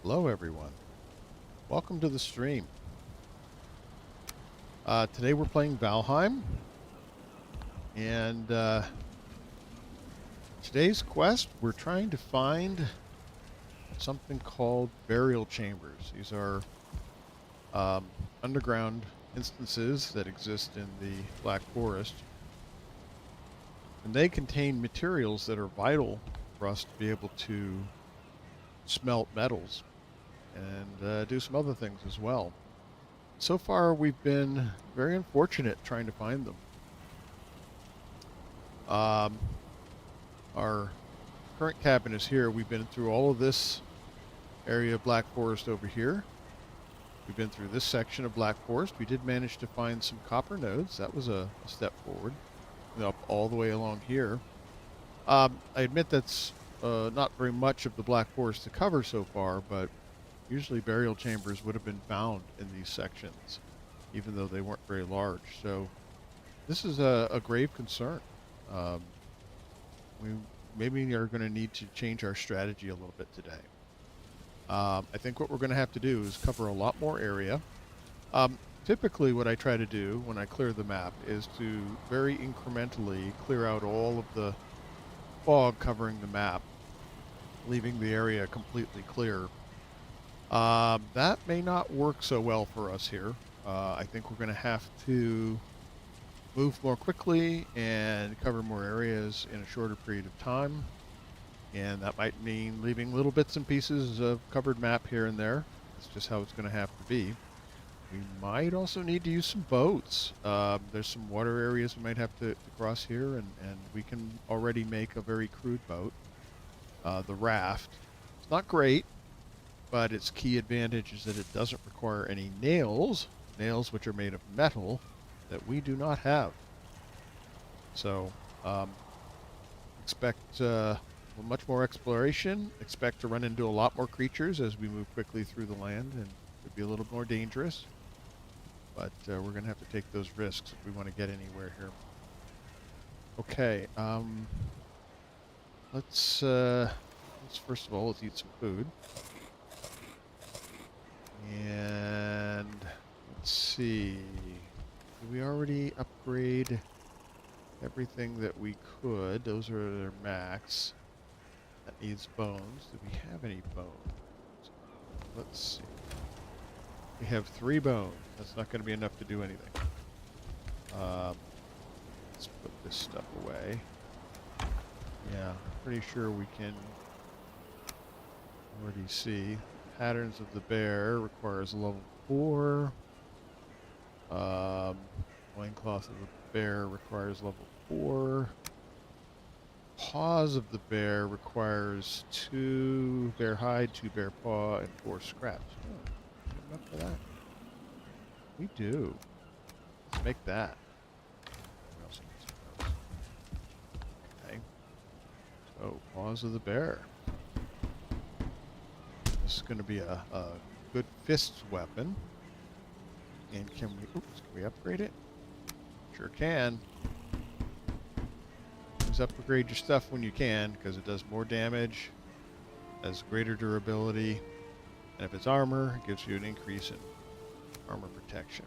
Hello, everyone. Welcome to the stream. Today we're playing Valheim, and today's quest we're trying to find something called burial chambers. These are underground instances that exist in the Black Forest, and they contain materials that are vital for us to be able to smelt metals and do some other things as well. So far, we've been very unfortunate trying to find them. Um, our current cabin is here. We've been through all of this area of Black Forest over here. We've been through this section of Black Forest. We did manage to find some copper nodes. That was a step forward. Up all the way along here. I admit that's not very much of the Black Forest to cover so far, but usually burial chambers would have been found in these sections, even though they weren't very large. So this is a grave concern. Um, we maybe are going to need to change our strategy a little bit today. I think what we're going to have to do is cover a lot more area. Typically what I try to do when I clear the map is to very incrementally clear out all of the fog covering the map, leaving the area completely clear. That may not work so well for us here. I think we're going to have to move more quickly and cover more areas in a shorter period of time. And that might mean leaving little bits and pieces of covered map here and there. That's just how it's going to have to be. We might also need to use some boats. There's some water areas we might have to cross here, and we can already make a very crude boat. The raft. It's not great, but its key advantage is that it doesn't require any nails, which are made of metal, that we do not have. So expect much more exploration. Expect to run into a lot more creatures as we move quickly through the land, and it'd be a little more dangerous. But we're going to have to take those risks if we want to get anywhere here. Okay, let's first of all, let's eat some food. And let's see, did we already upgrade everything that we could? Those are their max. That needs bones. Do we have any bones? Let's see. We have 3 bones. That's not going to be enough to do anything. Let's put this stuff away. Yeah, I'm pretty sure we can already see. Patterns of the bear requires a level 4. Loincloth of the bear requires level 4. Paws of the bear requires 2 bear hide, 2 bear paw, and 4 scraps. Oh, enough for that. We do. Let's make that. We also need some of those. Okay. So, paws of the bear. This is going to be a good fist weapon. And can we upgrade it? Sure can. Always upgrade your stuff when you can, because it does more damage, has greater durability, and if it's armor, it gives you an increase in armor protection.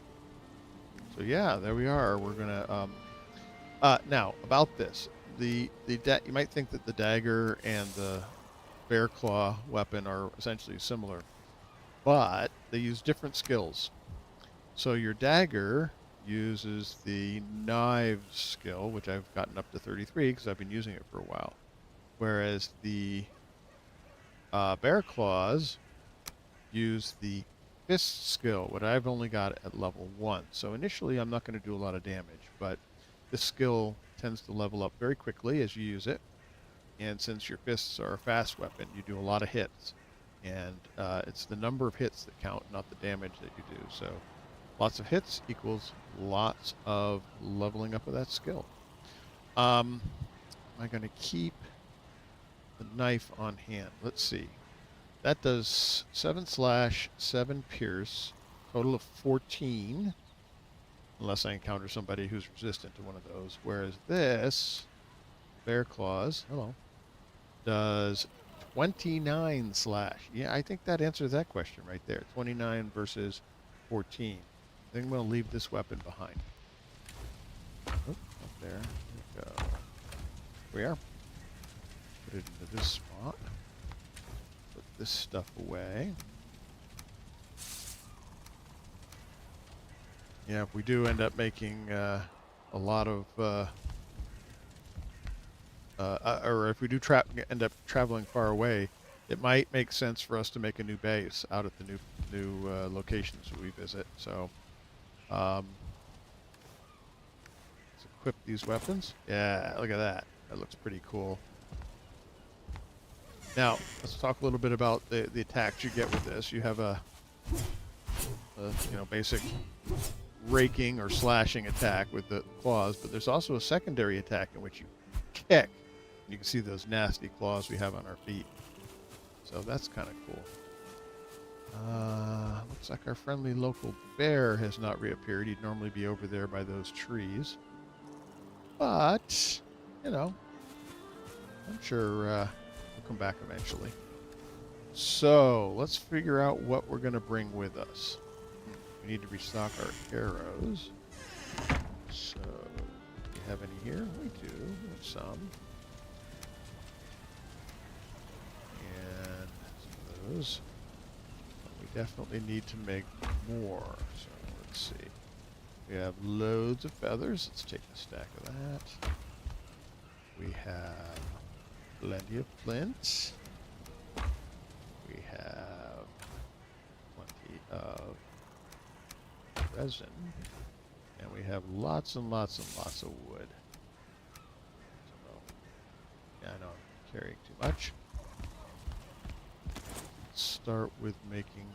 So yeah, there we are. We're gonna now about this. You might think that the dagger and the bear claw weapon are essentially similar, but they use different skills. So your dagger uses the knives skill, which I've gotten up to 33 because I've been using it for a while, whereas the bear claws use the fist skill, what I've only got at level 1. So initially I'm not going to do a lot of damage, but this skill tends to level up very quickly as you use it. And since your fists are a fast weapon, you do a lot of hits. And it's the number of hits that count, not the damage that you do. So lots of hits equals lots of leveling up of that skill. Am I going to keep the knife on hand? Let's see. That does 7 slash, 7 pierce, total of 14. Unless I encounter somebody who's resistant to one of those. Whereas this, bear claws, hello, does 29 slash. Yeah, I think that answers that question right there. 29 versus 14. I think I'm going to leave this weapon behind. Oh, up there. There we go. We are. Put it into this spot. Put this stuff away. Yeah, if we do end up making a lot of, or if we do end up traveling far away, it might make sense for us to make a new base out at the new locations that we visit. So, let's equip these weapons. Yeah, look at that. That looks pretty cool. Now, let's talk a little bit about the attacks you get with this. You have a basic raking or slashing attack with the claws, but there's also a secondary attack in which you kick. You can see those nasty claws we have on our feet. So that's kind of cool. Looks like our friendly local bear has not reappeared. He'd normally be over there by those trees. But, I'm sure he'll come back eventually. So, let's figure out what we're going to bring with us. We need to restock our arrows. So, do we have any here? We do. We have some. And some of those. But we definitely need to make more. So, let's see. We have loads of feathers. Let's take a stack of that. We have plenty of flint. We have plenty of resin, and we have lots and lots and lots of wood. So, yeah, I know I'm carrying too much. Let's start with making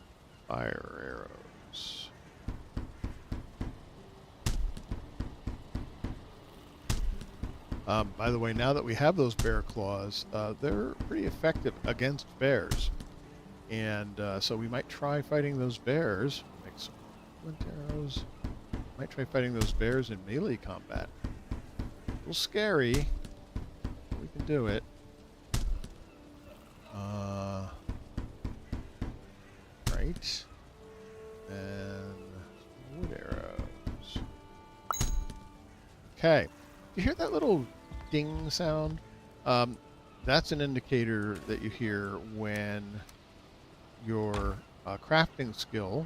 fire arrows. By the way, now that we have those bear claws, they're pretty effective against bears. And so we might try fighting those bears. Make some flint arrows. Might try fighting those bears in melee combat. A little scary. But we can do it. Right. And wood arrows. Okay. You hear that little ding sound? That's an indicator that you hear when your crafting skill,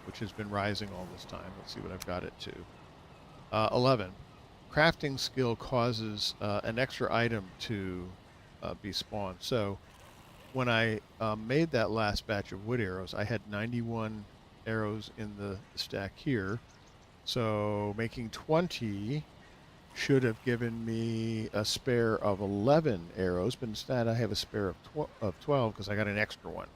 which has been rising all this time. Let's see what I've got it to. 11. Crafting skill causes an extra item to be spawned. So when I made that last batch of wood arrows, I had 91 arrows in the stack here. So making 20 should have given me a spare of 11 arrows, but instead I have a spare of 12 because I got an extra one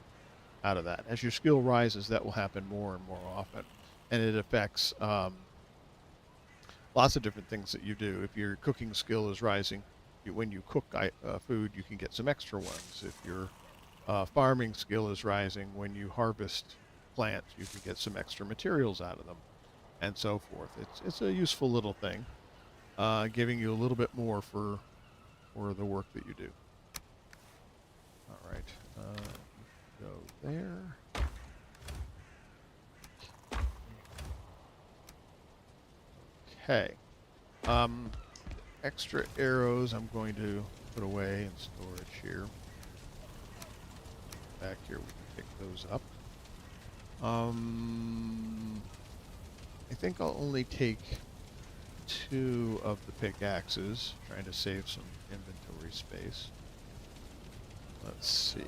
out of that. As your skill rises, that will happen more and more often, and it affects lots of different things that you do. If your cooking skill is rising, when you cook food, you can get some extra ones. If your farming skill is rising, when you harvest plants, you can get some extra materials out of them, and so forth. It's a useful little thing, giving you a little bit more for the work that you do. All right. Go there. Okay. Extra arrows I'm going to put away in storage here. Back here we can pick those up. I think I'll only take 2 of the pickaxes, trying to save some inventory space. Let's see.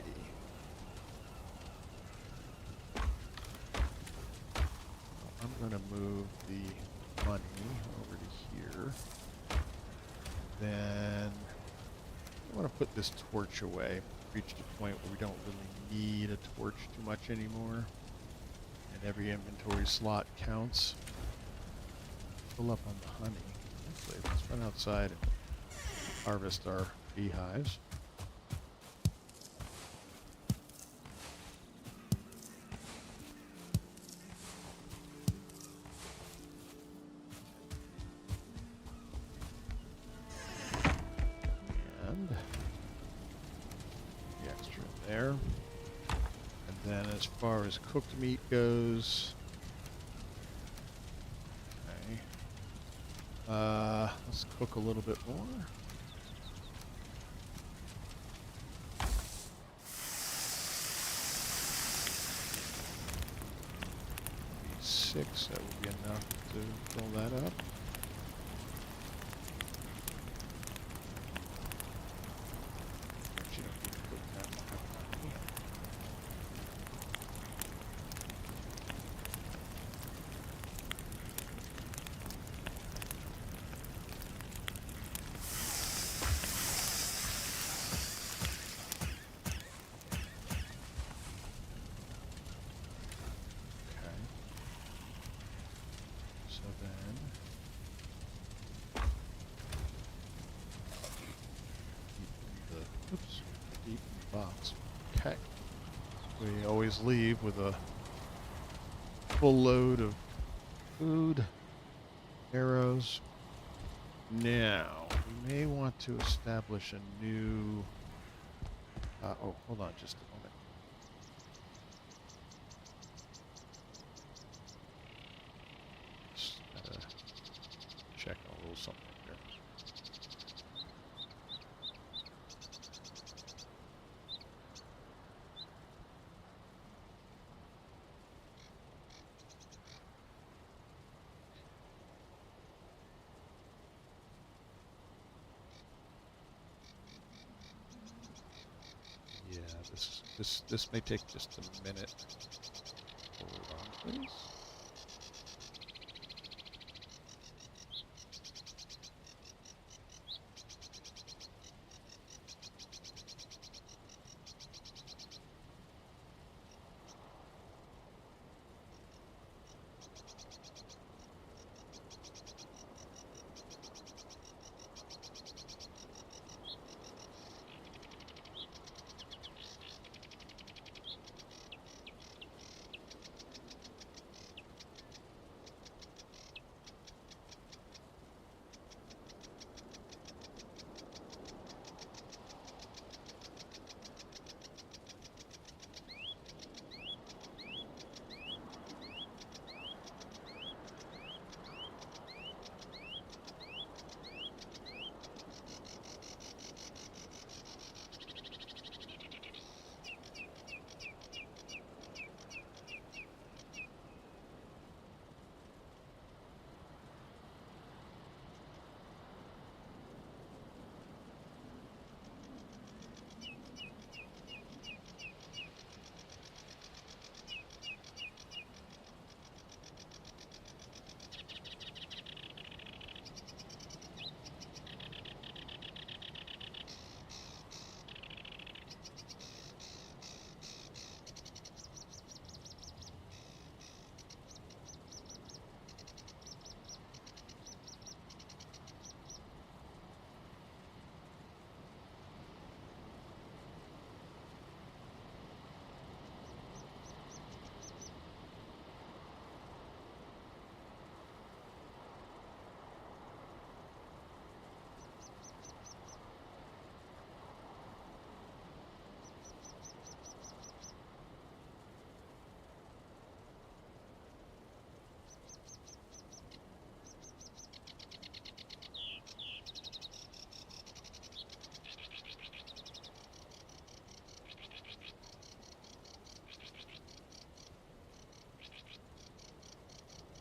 I'm going to move the money over to here. Then I want to put this torch away. Reached a point where we don't really need a torch too much anymore. And every inventory slot counts. Fill up on the honey. Actually, let's run outside and harvest our beehives. And the extra there. And then as far as cooked meat goes, okay. Let's cook a little bit more. 6, that would be enough to fill that up. Actually, don't need to cook that one. So then, deep in the box. Okay. We always leave with a full load of food, arrows. Now, we may want to establish a new... oh, hold on just a moment. Check a little something here. Yeah, this may take just a minute. Hold on, please.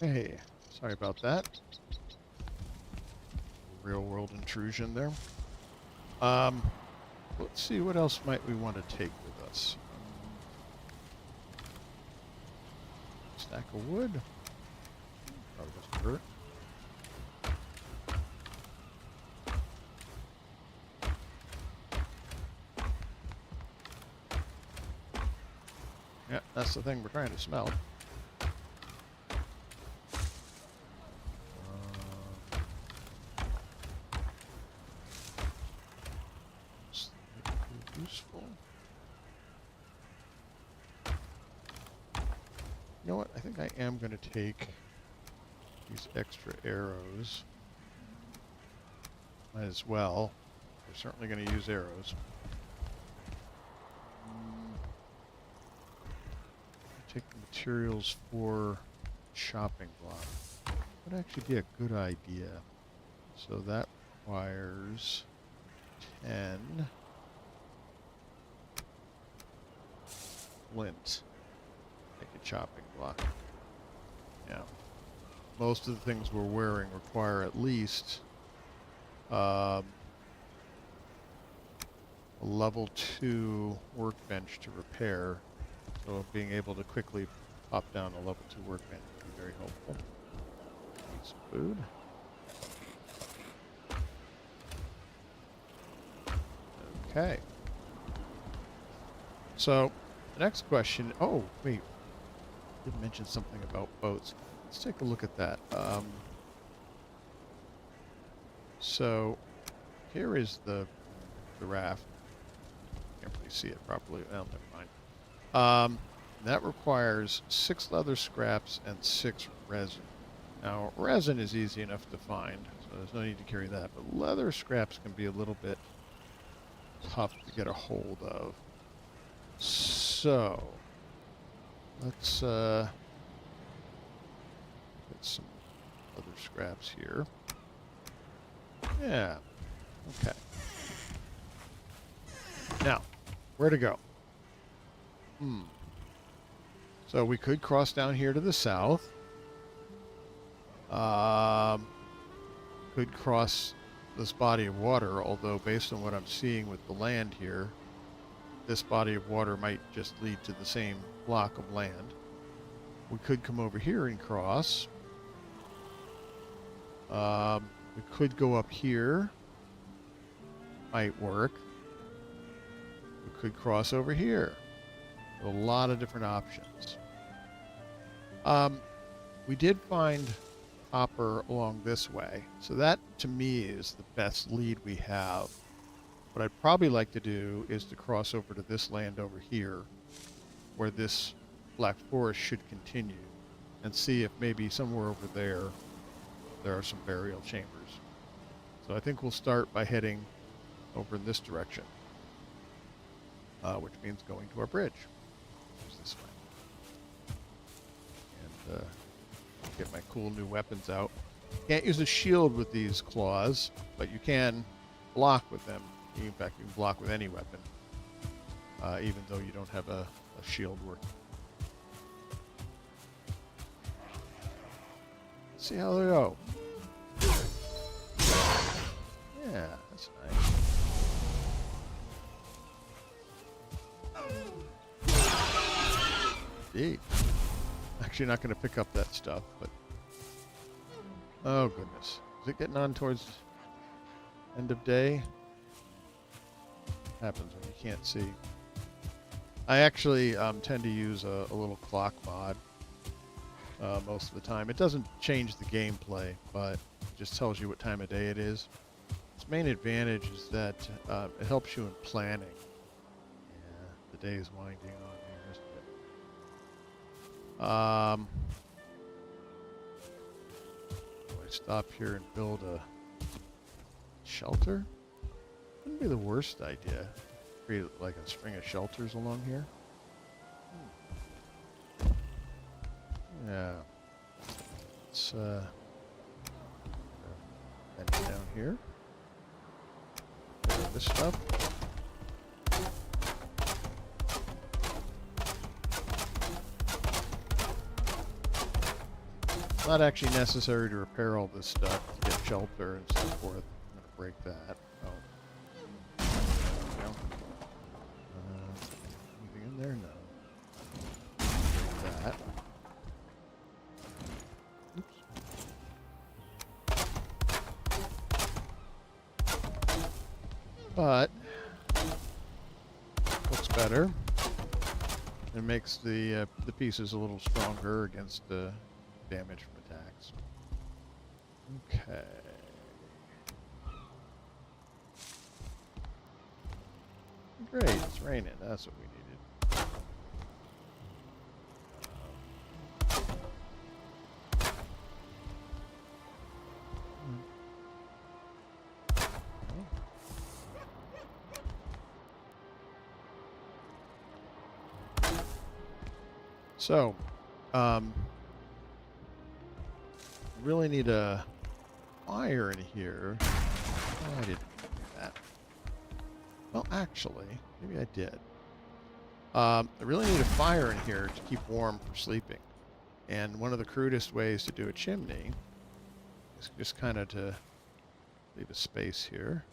Hey, sorry about that. Real world intrusion there. Let's see, what else might we want to take with us? Stack of wood. Probably doesn't hurt. Yeah, that's the thing we're trying to smell. Useful. You know what? I think I am going to take these extra arrows. Might as well. We're certainly going to use arrows. take the materials for chopping block. Would actually be a good idea. So that requires 10 flint. Make a chopping block. Yeah. Most of the things we're wearing require at least a level 2 workbench to repair. So being able to quickly pop down a level 2 workbench would be very helpful. Need some food. Okay. So the next question. Oh, wait. I did mention something about boats. Let's take a look at that. So here is the raft. Can't really see it properly. Well, never mind. That requires 6 leather scraps and 6 resin. Now, resin is easy enough to find, so there's no need to carry that. But leather scraps can be a little bit tough to get a hold of. So let's get some leather scraps here. Yeah. Okay. Now, where to go? So we could cross down here to the south. Could cross this body of water, although based on what I'm seeing with the land here, this body of water might just lead to the same block of land. We could come over here and cross. We could go up here. Might work. We could cross over here. A lot of different options. We did find copper along this way, so that to me is the best lead we have. What I'd probably like to do is to cross over to this land over here, where this Black Forest should continue, and see if maybe somewhere over there are some burial chambers. So I think we'll start by heading over in this direction, which means going to our bridge. Here's this way. And get my cool new weapons out. Can't use a shield with these claws, but you can block with them. In fact, you can block with any weapon, even though you don't have a shield working. Let's see how they go. Yeah, that's nice. Indeed. Actually not going to pick up that stuff, but... Oh, goodness. Is it getting on towards end of day? Happens when you can't see. I actually tend to use a little clock mod most of the time. It doesn't change the gameplay, but it just tells you what time of day it is. Its main advantage is that it helps you in planning. Yeah, the day is winding on here, isn't it? Do I stop here and build a shelter? Wouldn't be the worst idea. Create like a string of shelters along here. Yeah. Let's head down here. This stuff. It's not actually necessary to repair all this stuff to get shelter and so forth. I'm gonna break that. Oh. There we go. Anything in there? No. Break that. But looks better. It makes the pieces a little stronger against damage from attacks. Okay. Great, it's raining. That's what we needed. So, um, really need a fire in here. Oh, I didn't do that. Well, actually, maybe I did. I really need a fire in here to keep warm for sleeping. And one of the crudest ways to do a chimney is just kind of to leave a space here.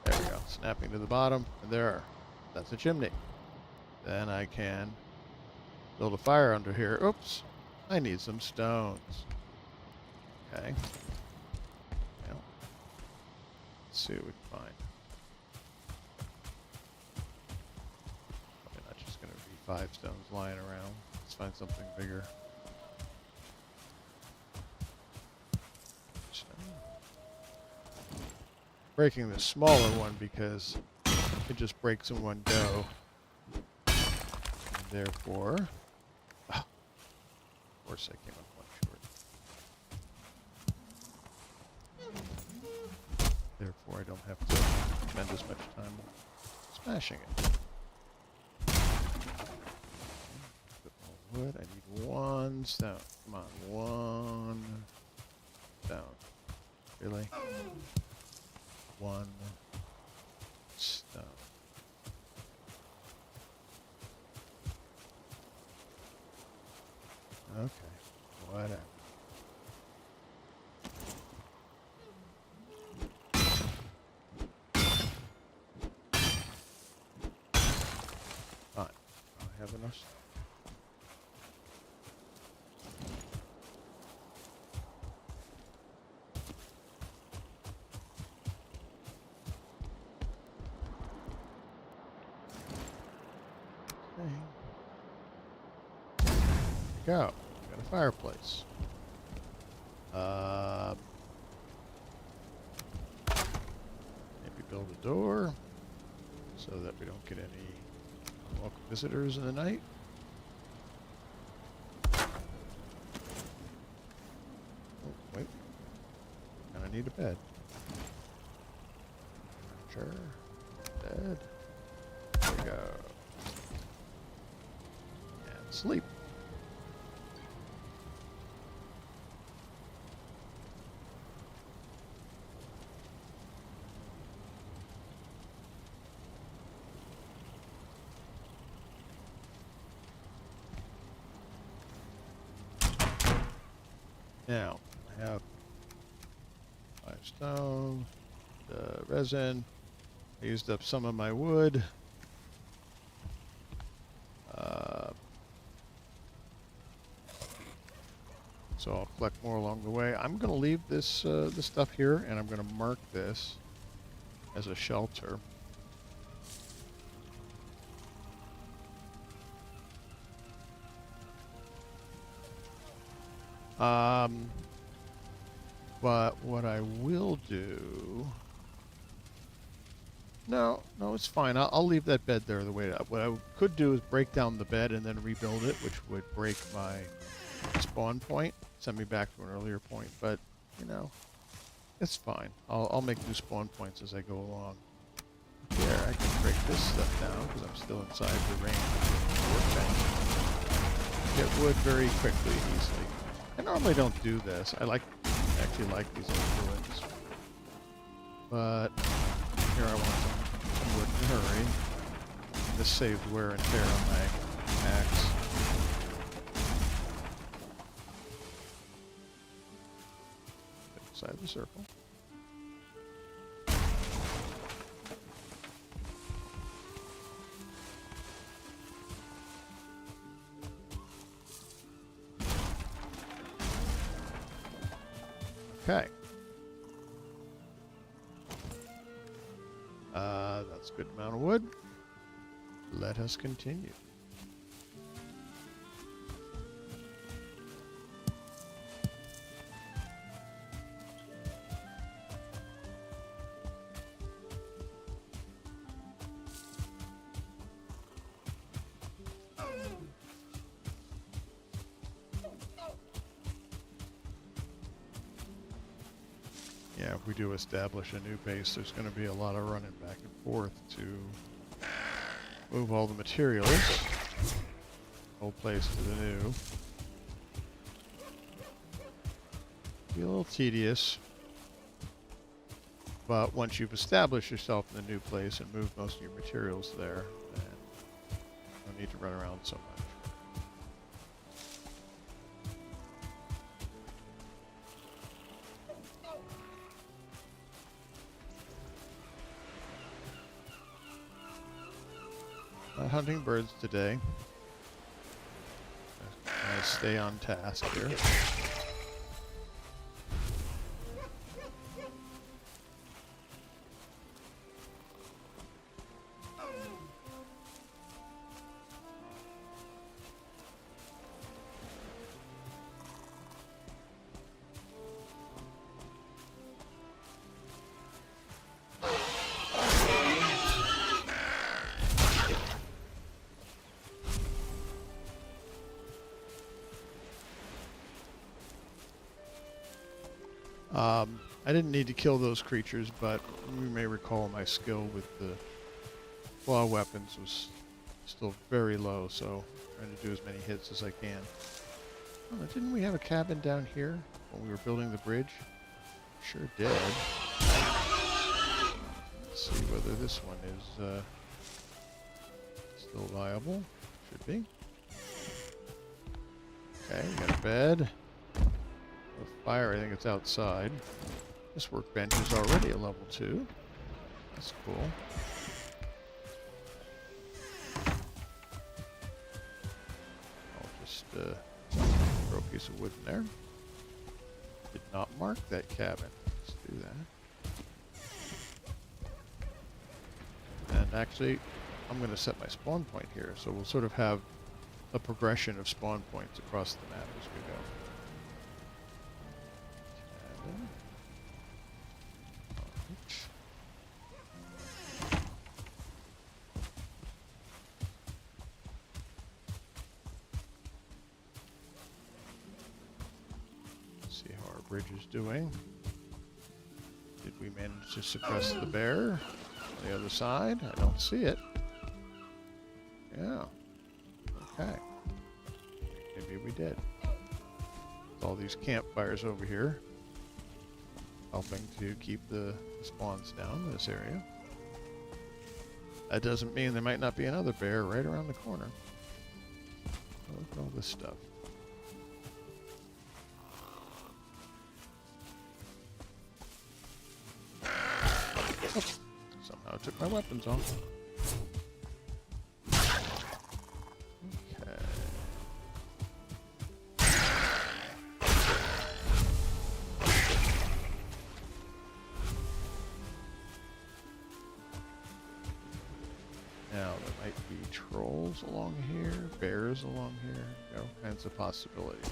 There we go. Snapping to the bottom, and there. That's a chimney. Then I can build a fire under here. Oops. I need some stones. Okay. Well, let's see what we can find. Probably not just going to be 5 stones lying around. Let's find something bigger. Breaking the smaller one because it just breaks in one go. And therefore, of course I came up one short. Therefore, I don't have to spend as much time smashing it. Bit more wood. I need 1 stone. Come on, 1 stone. Really? 1 stone. Okay, whatever. Fine. I have enough. Okay. Go. Got a fireplace. Maybe build a door so that we don't get any unwelcome visitors in the night. Oh, wait. Gonna need a bed. Sure. Bed. There we go. And sleep. Now, I have 5 stone, resin. I used up some of my wood. So I'll collect more along the way. I'm going to leave this this stuff here, and I'm going to mark this as a shelter. But what I will do... No, it's fine. I'll leave that bed there the way it... What I could do is break down the bed and then rebuild it, which would break my spawn point, send me back to an earlier point. But, you know, it's fine. I'll make new spawn points as I go along. Here, I can break this stuff down because I'm still inside the range of the workbench. Get wood very quickly and easily. I normally don't do this. I actually like these little ruins. But here I want some wood in a hurry. This saves wear and tear on my axe. Inside the circle. Okay. That's a good amount of wood. Let us continue. Yeah, if we do establish a new base, there's going to be a lot of running back and forth to move all the materials. Old place to the new. Be a little tedious. But once you've established yourself in the new place and moved most of your materials there, then you don't need to run around so much. Not hunting birds today. I stay on task here. I didn't need to kill those creatures, but you may recall my skill with the claw weapons was still very low, so I'm trying to do as many hits as I can. Oh, didn't we have a cabin down here when we were building the bridge? Sure did. Let's see whether this one is still viable. Should be. Okay, we got a bed. A fire, I think it's outside. This workbench is already a level 2. That's cool. I'll just throw a piece of wood in there. Did not mark that cabin. Let's do that. And actually, I'm going to set my spawn point here, so we'll sort of have a progression of spawn points across the map as we go. See how our bridge is doing. Did we manage to suppress the bear on the other side? I don't see it. Yeah. Okay. Maybe we did. With all these campfires over here, helping to keep the spawns down in this area. That doesn't mean there might not be another bear right around the corner. Oh, look at all this stuff. Oops. Somehow I took my weapons off. Now, there might be trolls along here, bears along here, all kinds of possibilities.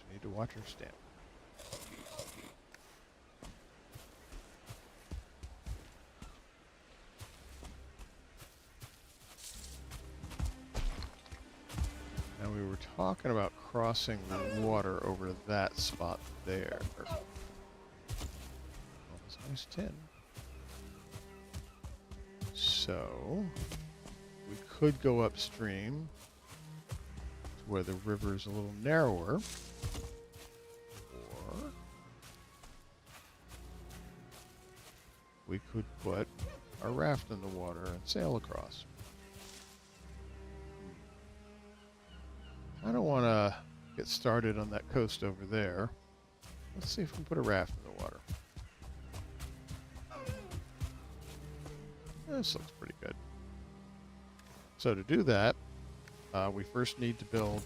We need to watch our step. Now, we were talking about crossing the water over that spot there. Nice tin. So, we could go upstream to where the river is a little narrower, or we could put our raft in the water and sail across. I don't want to get started on that coast over there. Let's see if we can put a raft in the water. This looks pretty good. So to do that, we first need to build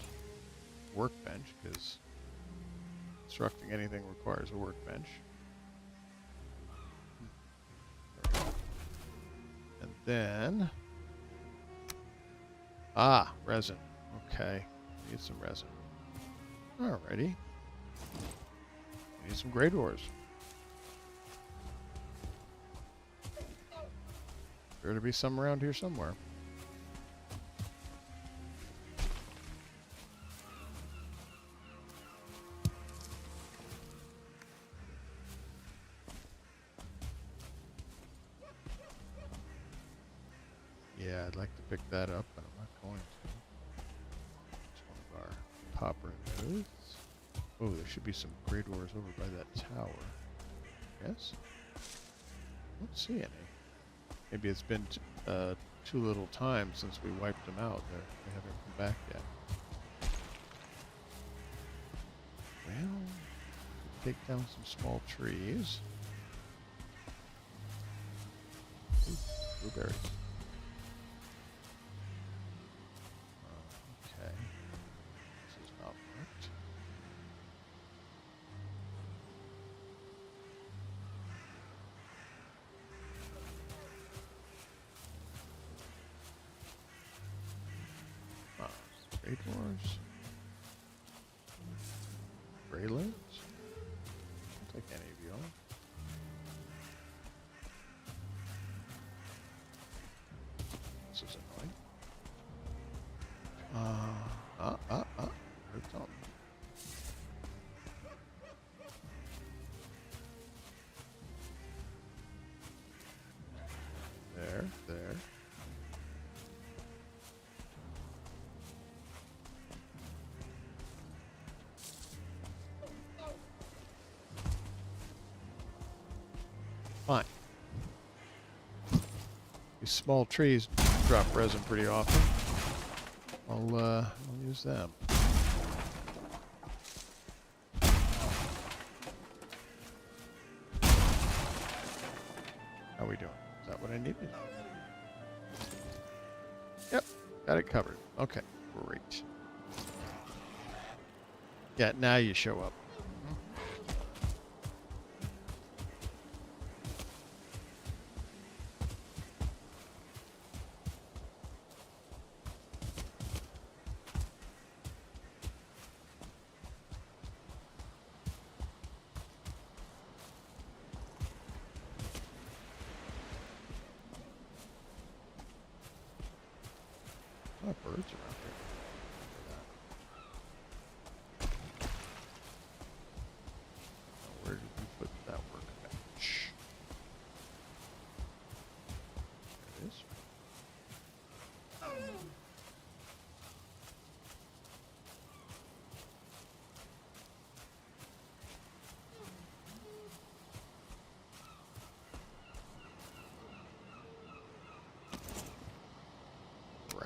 a workbench, because constructing anything requires a workbench. And then... resin. Okay, need some resin. Alrighty. Need some great ores. There to be some around here somewhere. pick that up, but I'm not going to. It's one of our copper nodes. Oh, there should be some gray doors over by that tower. Yes? I don't see any. Maybe it's been too little time since we wiped them out. They haven't come back yet. Well, take down some small trees. Ooh, blueberries. Okay. This is not marked. Gray doors. Graylands? I'll take any of you all. This is annoying. Heard something. There. Fine. These small trees drop resin pretty often. I'll use them. How are we doing? Is that what I needed? Yep, got it covered. Okay, great. Yeah, now you show up. Oh, birds around here. Where did we put that workbench? There it is.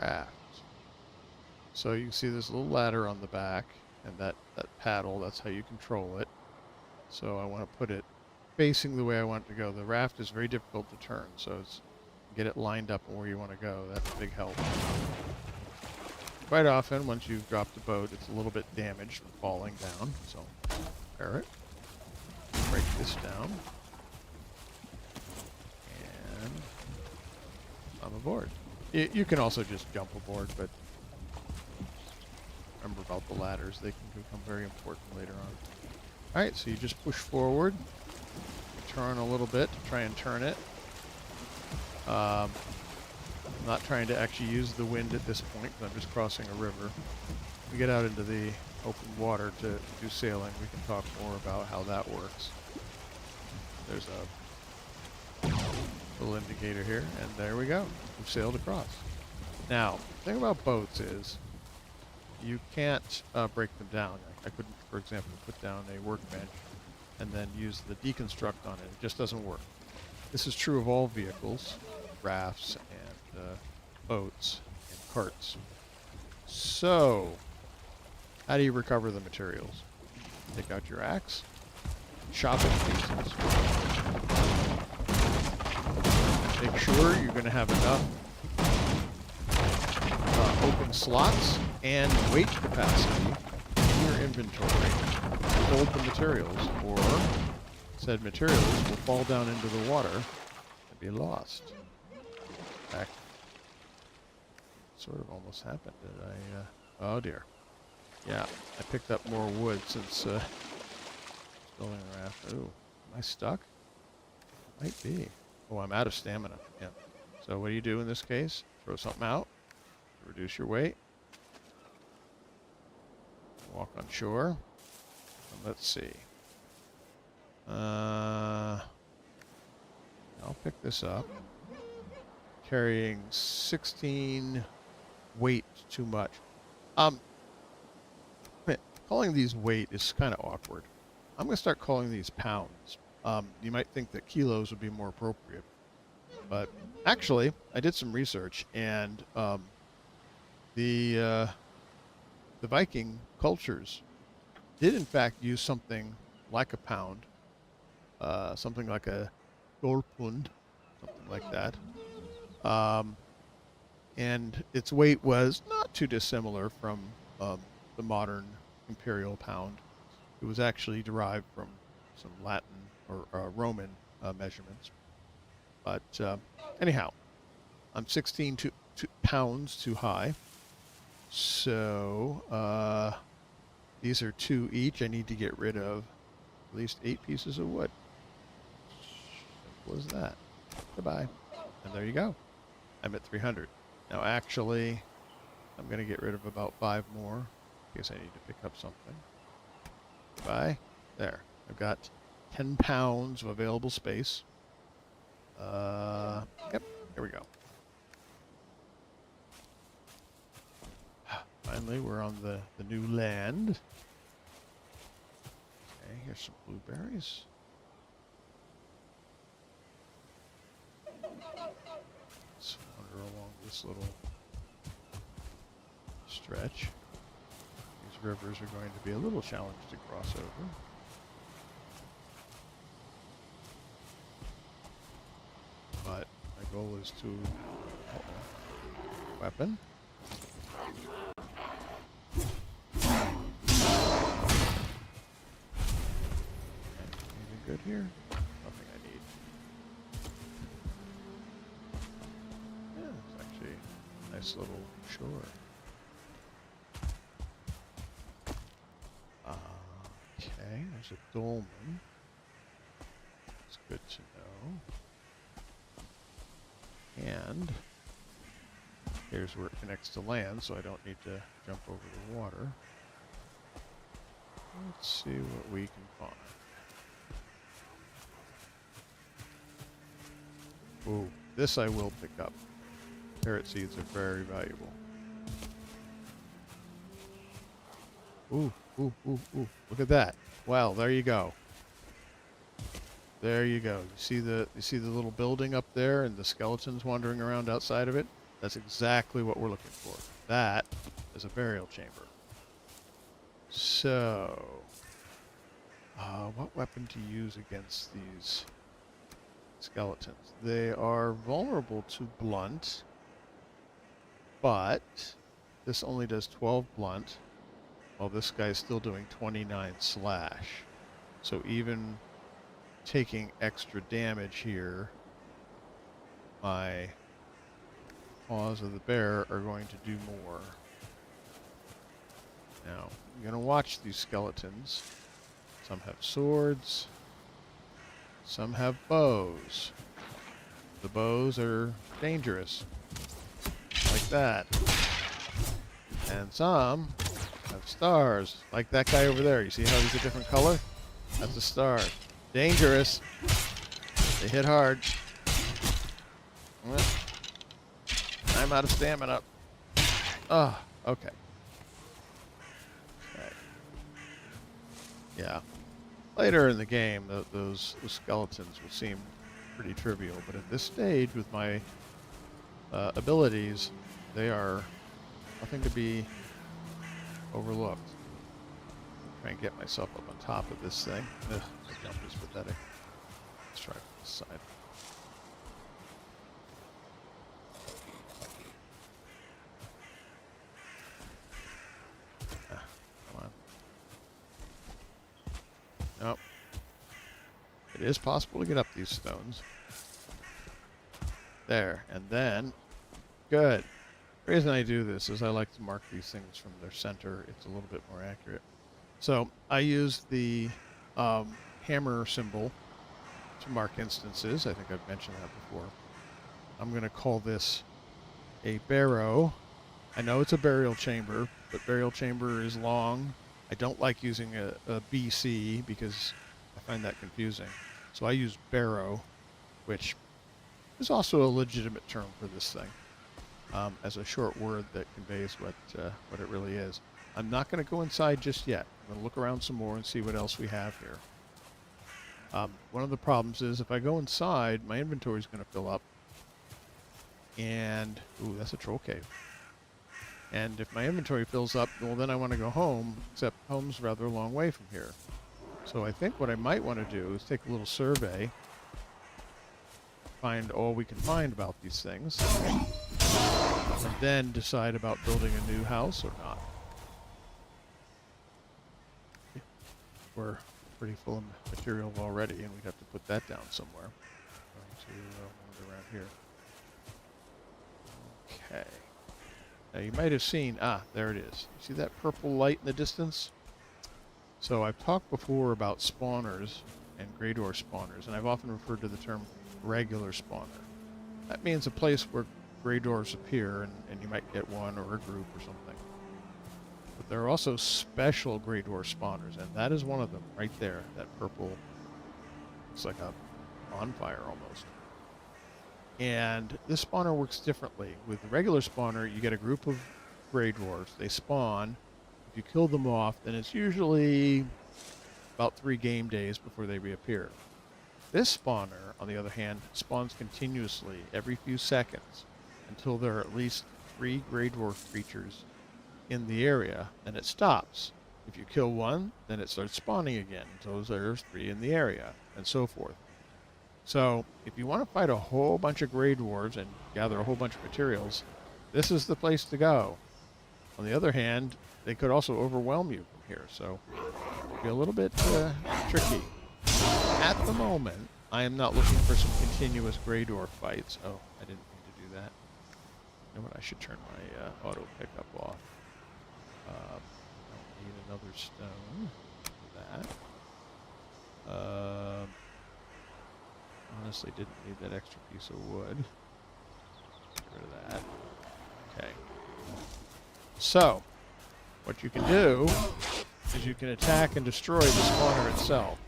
Raft. So you can see this little ladder on the back, and that paddle, that's how you control it. So I want to put it facing the way I want it to go. The raft is very difficult to turn, so get it lined up where you want to go. That's a big help. Quite often, once you've dropped the boat, it's a little bit damaged from falling down, so repair it. Break this down. And I'm aboard. You can also just jump aboard, but remember about the ladders. They can become very important later on. Alright, so you just push forward. Turn a little bit to try and turn it. I'm not trying to actually use the wind at this point, because I'm just crossing a river. We get out into the open water to do sailing. We can talk more about how that works. There's a little indicator here, and there we go. We've sailed across. Now, the thing about boats is you can't break them down. I couldn't, for example, put down a workbench and then use the deconstruct on it. It just doesn't work. This is true of all vehicles, rafts and boats and carts. So, how do you recover the materials? Take out your axe, chop it to pieces. Make sure you're going to have enough open slots and weight capacity in your inventory to hold the materials, or said materials will fall down into the water and be lost. In fact, sort of almost happened. Did I? Oh dear. Yeah, I picked up more wood since building a raft. Ooh, am I stuck? Might be. Oh, I'm out of stamina. Yeah. So what do you do in this case? Throw something out. Reduce your weight. Walk on shore. And let's see. I'll pick this up. carrying 16 weight too much. Um, calling these weight is kind of awkward. I'm going to start calling these pounds. You might think that kilos would be more appropriate, but actually, I did some research, and the uh, the Viking cultures did in fact use something like a pound, something like a golpund, something like that. Um, and its weight was not too dissimilar from the modern imperial pound. It was actually derived from some Latin or Roman measurements. But anyhow, I'm 16 pounds too high. So these are 2 each. I need to get rid of at least 8 pieces of wood. Simple as that. Goodbye. And there you go. I'm at 300. Now actually, I'm going to get rid of about 5 more because I need to pick up something. Goodbye. There. I've got 10 pounds of available space. Yep. Here we go. Finally, we're on the new land. Okay, here's some blueberries. Let's wander along this little stretch. These rivers are going to be a little challenge to cross over. But my goal is to... weapon. Anything good here? Nothing I need. Yeah, it's actually a nice little shore. Okay, there's a dolmen. It's good to know. And here's where it connects to land, so I don't need to jump over the water. Let's see what we can find. Ooh, this I will pick up. Carrot seeds are very valuable. Ooh, ooh, ooh, ooh. Look at that. Well, there you go. There you go. You see the little building up there and the skeletons wandering around outside of it? That's exactly what we're looking for. That is a burial chamber. So, what weapon to use against these skeletons? They are vulnerable to blunt, but this only does 12 blunt, while this guy's still doing 29 slash. So even taking extra damage here, my paws of the bear are going to do more. Now, I'm going to watch these skeletons. Some have swords. Some have bows. The bows are dangerous. Like that. And some have stars. Like that guy over there. You see how he's a different color? That's a star. Dangerous. They hit hard. I'm out of stamina. Oh, okay. Yeah. Later in the game, those skeletons will seem pretty trivial, but at this stage, with my abilities, they are nothing to be overlooked. Try and get myself up on top of this thing. Ugh, the jump is pathetic. Let's try from this side. Come on. Nope. It is possible to get up these stones. There, and then, good. The reason I do this is I like to mark these things from their center. It's a little bit more accurate. So I use the hammer symbol to mark instances. I think I've mentioned that before. I'm going to call this a barrow. I know it's a burial chamber, but burial chamber is long. I don't like using a BC because I find that confusing. So I use barrow, which is also a legitimate term for this thing, as a short word that conveys what it really is. I'm not going to go inside just yet. I'm going to look around some more and see what else we have here. One of the problems is if I go inside, my inventory is going to fill up. And, ooh, that's a troll cave. And if my inventory fills up, well, then I want to go home, except home's rather a long way from here. So I think what I might want to do is take a little survey, find all we can find about these things, and then decide about building a new house or not. We're pretty full of material already, and we'd have to put that down somewhere. To wander around here. Okay. Now you might have seen, there it is. See that purple light in the distance? So I've talked before about spawners and Grey Dwarf spawners, and I've often referred to the term regular spawner. That means a place where Grey Dwarfs appear, and you might get one or a group or something. But there are also special Grey Dwarf spawners, and that is one of them right there. That purple, looks like a bonfire almost. And this spawner works differently. With the regular spawner, you get a group of Grey Dwarfs. They spawn. If you kill them off, then it's usually about 3 game days before they reappear. This spawner, on the other hand, spawns continuously every few seconds until there are at least 3 Grey Dwarf creatures in the area, and it stops. If you kill one, then it starts spawning again until there's 3 in the area, and so forth. So, if you want to fight a whole bunch of Grey Dwarves and gather a whole bunch of materials, this is the place to go. On the other hand, they could also overwhelm you from here, so it'll be a little bit tricky. At the moment, I am not looking for some continuous Grey Dwarf fights. Oh, I didn't mean to do that. You know what? I should turn my auto pickup off. I don't need another stone for that. Honestly, didn't need that extra piece of wood. Get rid of that. Okay. So, what you can do is you can attack and destroy the spawner itself.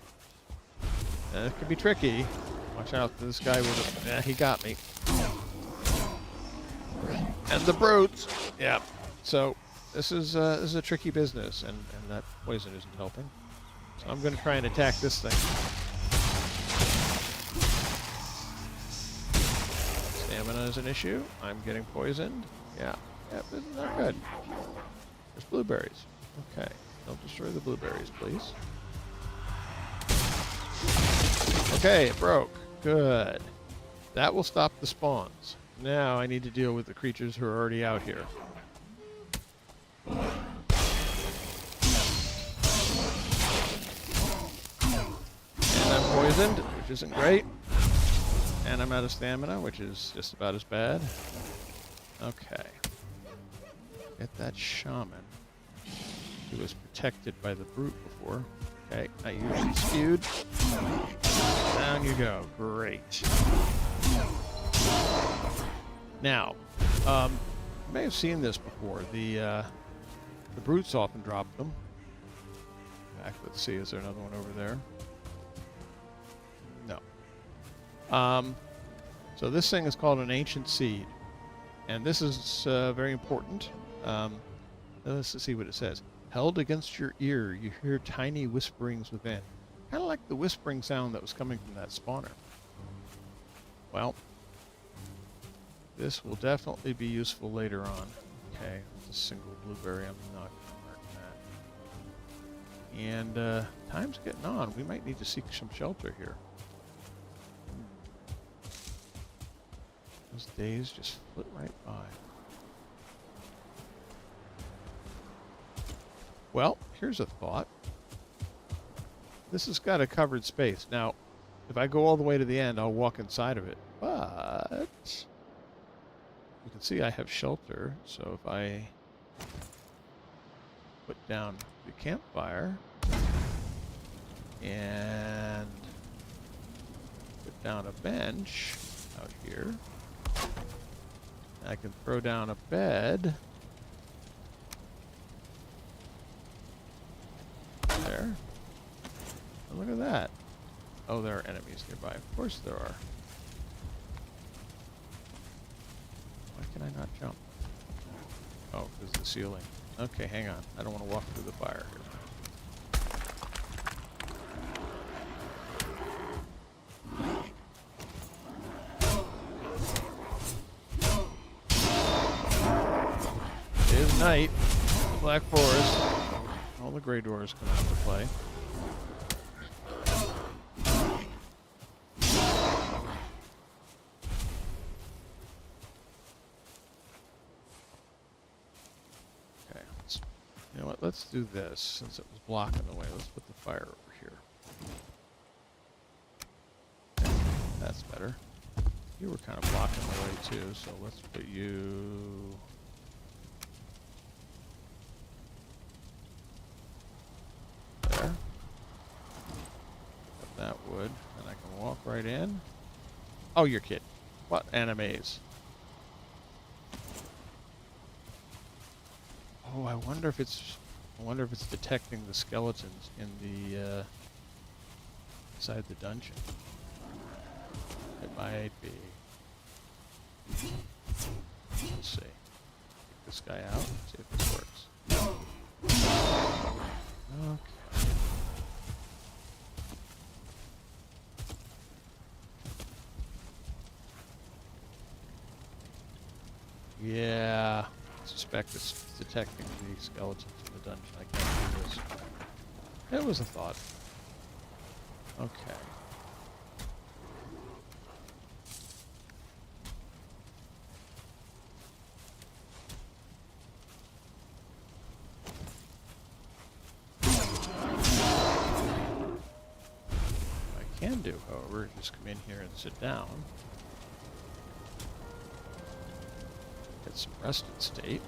And it can be tricky. Watch out for this guy with a... he got me. And the brutes! Yeah. So, this is a tricky business, and that poison isn't helping. So I'm going to try and attack this thing. Stamina is an issue. I'm getting poisoned. Yeah, this is not good. There's blueberries. Okay, don't destroy the blueberries, please. Okay, it broke. Good. That will stop the spawns. Now I need to deal with the creatures who are already out here. And I'm poisoned, which isn't great. And I'm out of stamina, which is just about as bad. Okay. Get that shaman. He was protected by the brute before. Okay, I usually spewed. Down you go. Great. Now, you may have seen this before. The brutes often drop them. Back, let's see, is there another one over there? No. So this thing is called an ancient seed, and this is very important. Let's see what it says. Held against your ear, you hear tiny whisperings within. Kind of like the whispering sound that was coming from that spawner. Well, this will definitely be useful later on. Okay, it's a single blueberry. I'm not going to mark that. And time's getting on. We might need to seek some shelter here. Those days just flit right by. Well, here's a thought. This has got a covered space. Now, if I go all the way to the end, I'll walk inside of it. But you can see I have shelter. So if I put down the campfire and put down a bench out here, I can throw down a bed there. And look at that. Oh, there are enemies nearby. Of course there are. Can I not jump? Oh, because of the ceiling. Okay, hang on. I don't want to walk through the fire here. It is night. The Black Forest. All the gray doors come out to play. You know what, let's do this, since it was blocking the way. Let's put the fire over here. Okay, that's better. You were kind of blocking the way too, so let's put you... there. Got that wood, and I can walk right in. Oh, you're kidding. What animes? Oh, I wonder if it's detecting the skeletons in the inside the dungeon. It might be. We'll see. Take this guy out. See if this works. Okay. Yeah. I suspect it's detecting the skeletons in the dungeon. I can't do this. It was a thought. Okay. What I can do, however, is just come in here and sit down. Get some rested state.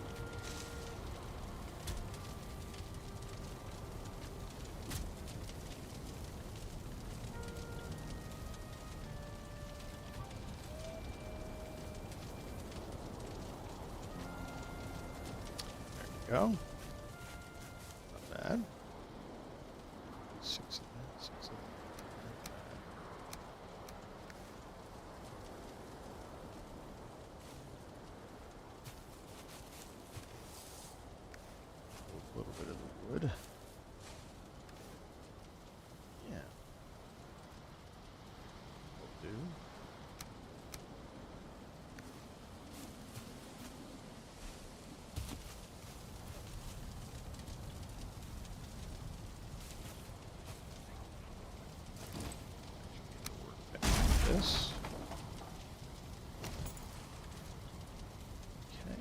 There we go. Not bad. 6 of that, 6 of that. A little bit of the wood. Yeah. Will do. Work back like this. Okay.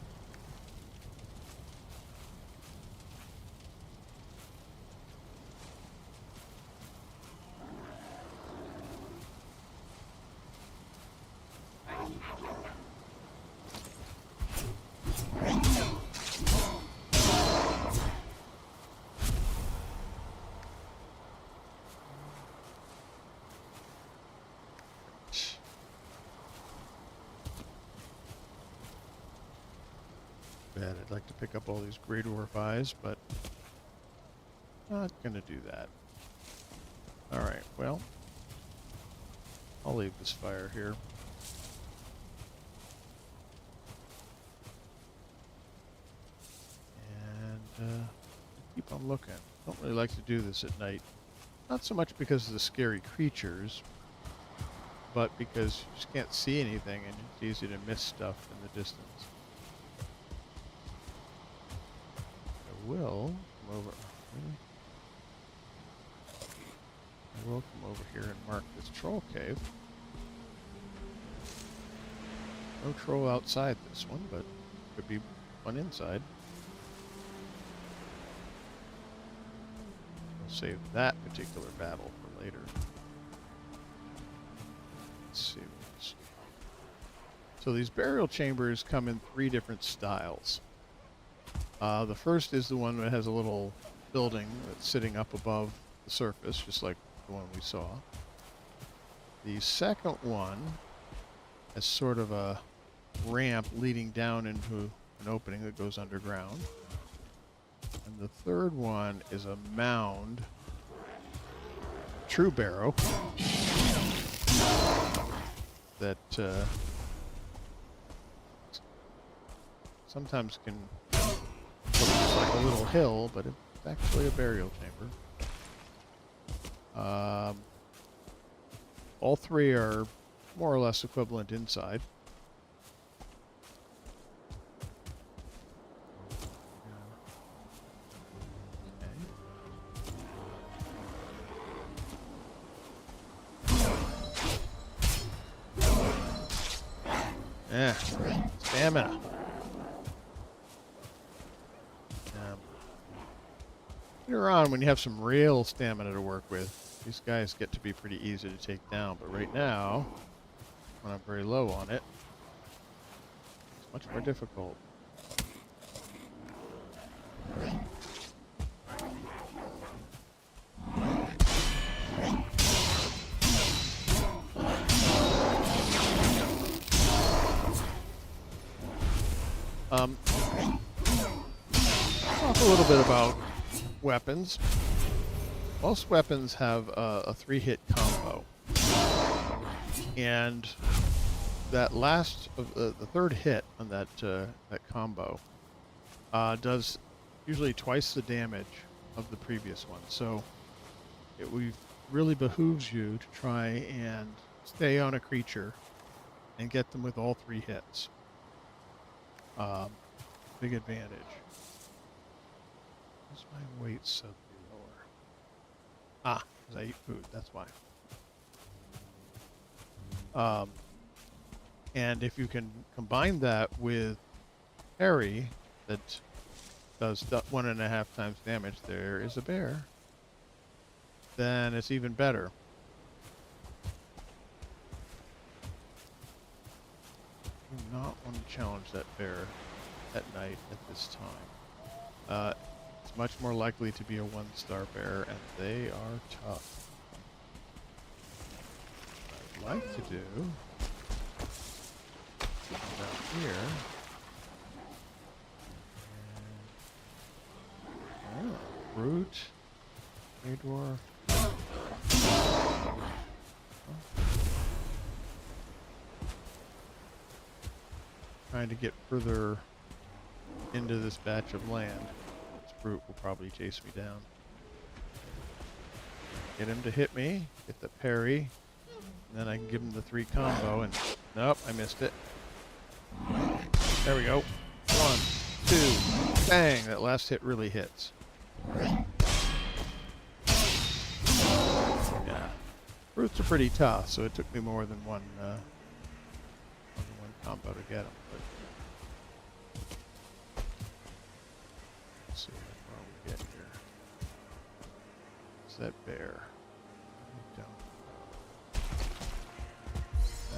Bad. I'd like to pick up all these Grey Dwarf eyes, but not gonna do that. Alright, well, I'll leave this fire here. And keep on looking. Don't really like to do this at night. Not so much because of the scary creatures, but because you just can't see anything and it's easy to miss stuff in the distance. I will come over. Really? I will come over here and mark this troll cave. No troll outside this one, but could be one inside. We'll save that particular battle for later. Let's see. So these burial chambers come in 3 different styles. The first is the one that has a little building that's sitting up above the surface, just like the one we saw. The second one has sort of a ramp leading down into an opening that goes underground. And the third one is a mound, true barrow, that sometimes can look just like a little hill, but it's actually a burial chamber. All three are more or less equivalent inside. Yeah, stamina. Later on, when you have some real stamina to work with, these guys get to be pretty easy to take down. But right now, when I'm very low on it, it's much more difficult. Talk a little bit about weapons. Most weapons have a 3-hit combo, and that last of the third hit on that combo does usually twice the damage of the previous one. So it really behooves you to try and stay on a creature and get them with all 3 hits. Big advantage. Why's my weight suddenly lower? Ah, because I eat food, that's why. And if you can combine that with parry that does 1.5 times damage, there is a bear, then it's even better. You do not want to challenge that bear at night at this time. It's much more likely to be a 1-star bear, and they are tough. What I'd like to do down here. Brute, Ador. Trying to get further into this batch of land. This brute will probably chase me down. Get him to hit me, get the parry, and then I can give him the 3 combo, and nope, I missed it. There we go. 1, 2, bang! That last hit really hits. Yeah, brutes are pretty tough, so it took me more than one combo to get them. But let's see what we get here. Is that bear?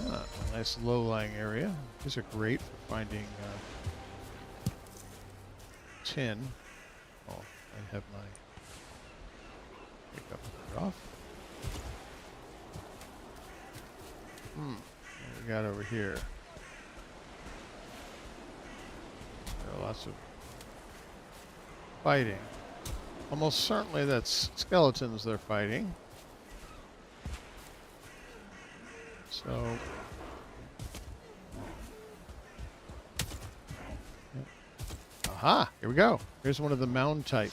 Ah, a nice low-lying area. These are great for finding tin. Oh, I have my pickup off. What we got over here? There are lots of fighting. Almost certainly that's skeletons they're fighting. So aha, here we go. Here's one of the mound type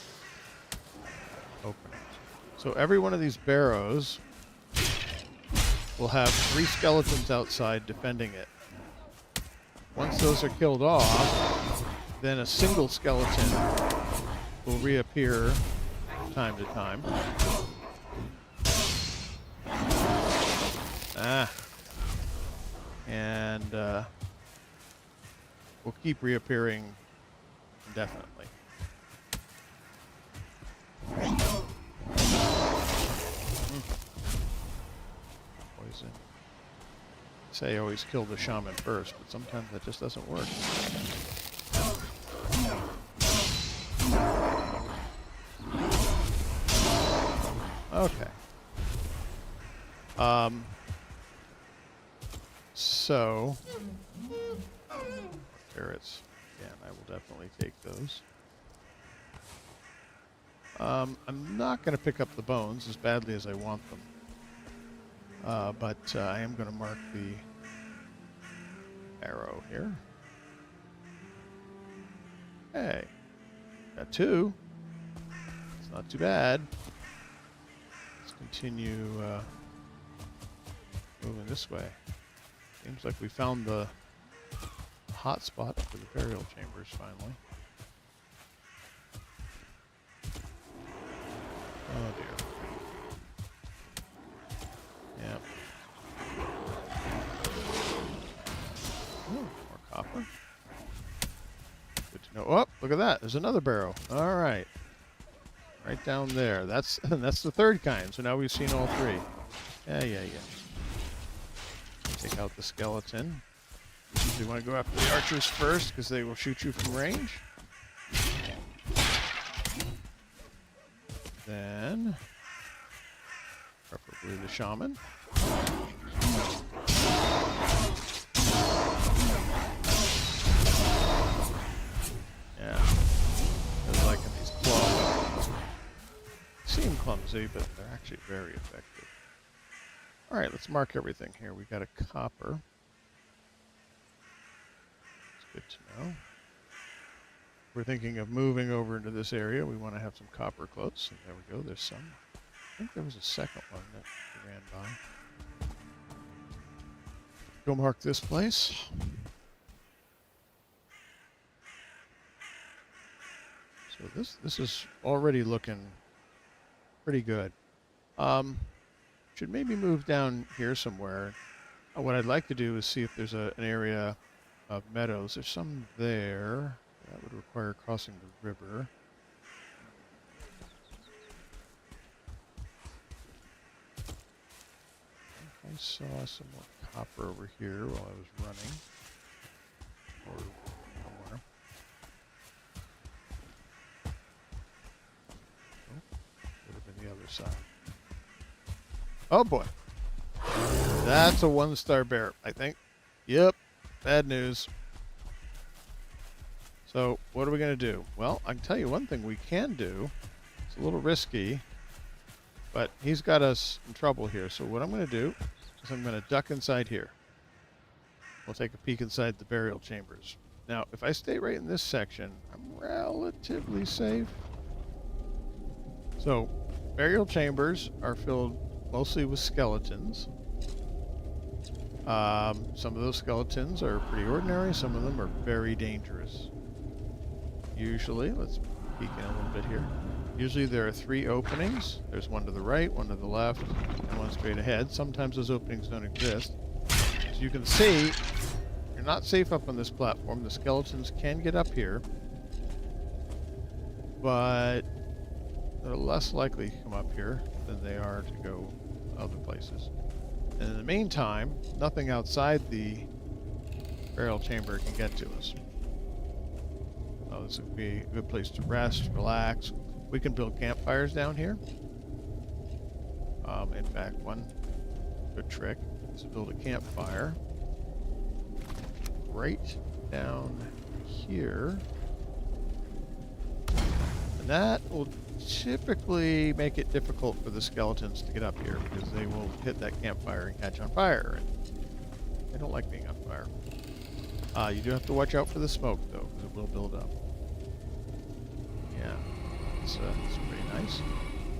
openings. So every one of these barrows will have 3 skeletons outside defending it. Once those are killed off, then a single skeleton will reappear from time to time. And will keep reappearing indefinitely. Poison. Say always kill the shaman first, but sometimes that just doesn't work. Okay. So carrots. Yeah, I will definitely take those. I'm not going to pick up the bones as badly as I want them. But I am going to mark the arrow here. Hey, got two. It's not too bad. Let's continue moving this way. Seems like we found the hot spot for the burial chambers finally. Oh dear. Yep. Ooh, more copper. Good to know. Oh, look at that. There's another barrel. All right. Right down there. That's the third kind. So now we've seen all three. Yeah. Take out the skeleton. You usually want to go after the archers first because they will shoot you from range. Then, preferably the shaman. Yeah. I like these claws. Seem clumsy, but they're actually very effective. All right, let's mark everything here. We got a copper. It's good to know. We're thinking of moving over into this area. We want to have some copper close. And there we go. There's some. I think there was a second one that we ran by. Go mark this place. So this is already looking pretty good. Should maybe move down here somewhere. What I'd like to do is see if there's an area of meadows. There's some there. That would require crossing the river. I saw some more copper over here while I was running. Or somewhere. Oh, would have been the other side. Oh boy. That's a 1-star bear, I think. Yep. Bad news. So what are we going to do? Well, I can tell you one thing we can do. It's a little risky, but he's got us in trouble here. So what I'm going to do is I'm going to duck inside here. We'll take a peek inside the burial chambers. Now, if I stay right in this section, I'm relatively safe. So burial chambers are filled mostly with skeletons. Some of those skeletons are pretty ordinary. Some of them are very dangerous. Usually, let's peek in a little bit here. Usually there are 3 openings. There's one to the right, one to the left, and one straight ahead. Sometimes those openings don't exist. As you can see, you're not safe up on this platform. The skeletons can get up here, but they're less likely to come up here than they are to go other places. And in the meantime, nothing outside the burial chamber can get to us. Oh, this would be a good place to rest, relax. We can build campfires down here. In fact, one good trick is to build a campfire right down here. And that will typically make it difficult for the skeletons to get up here because they will hit that campfire and catch on fire. And they don't like being on fire. You do have to watch out for the smoke, though, because it will build up. Yeah, it's pretty nice.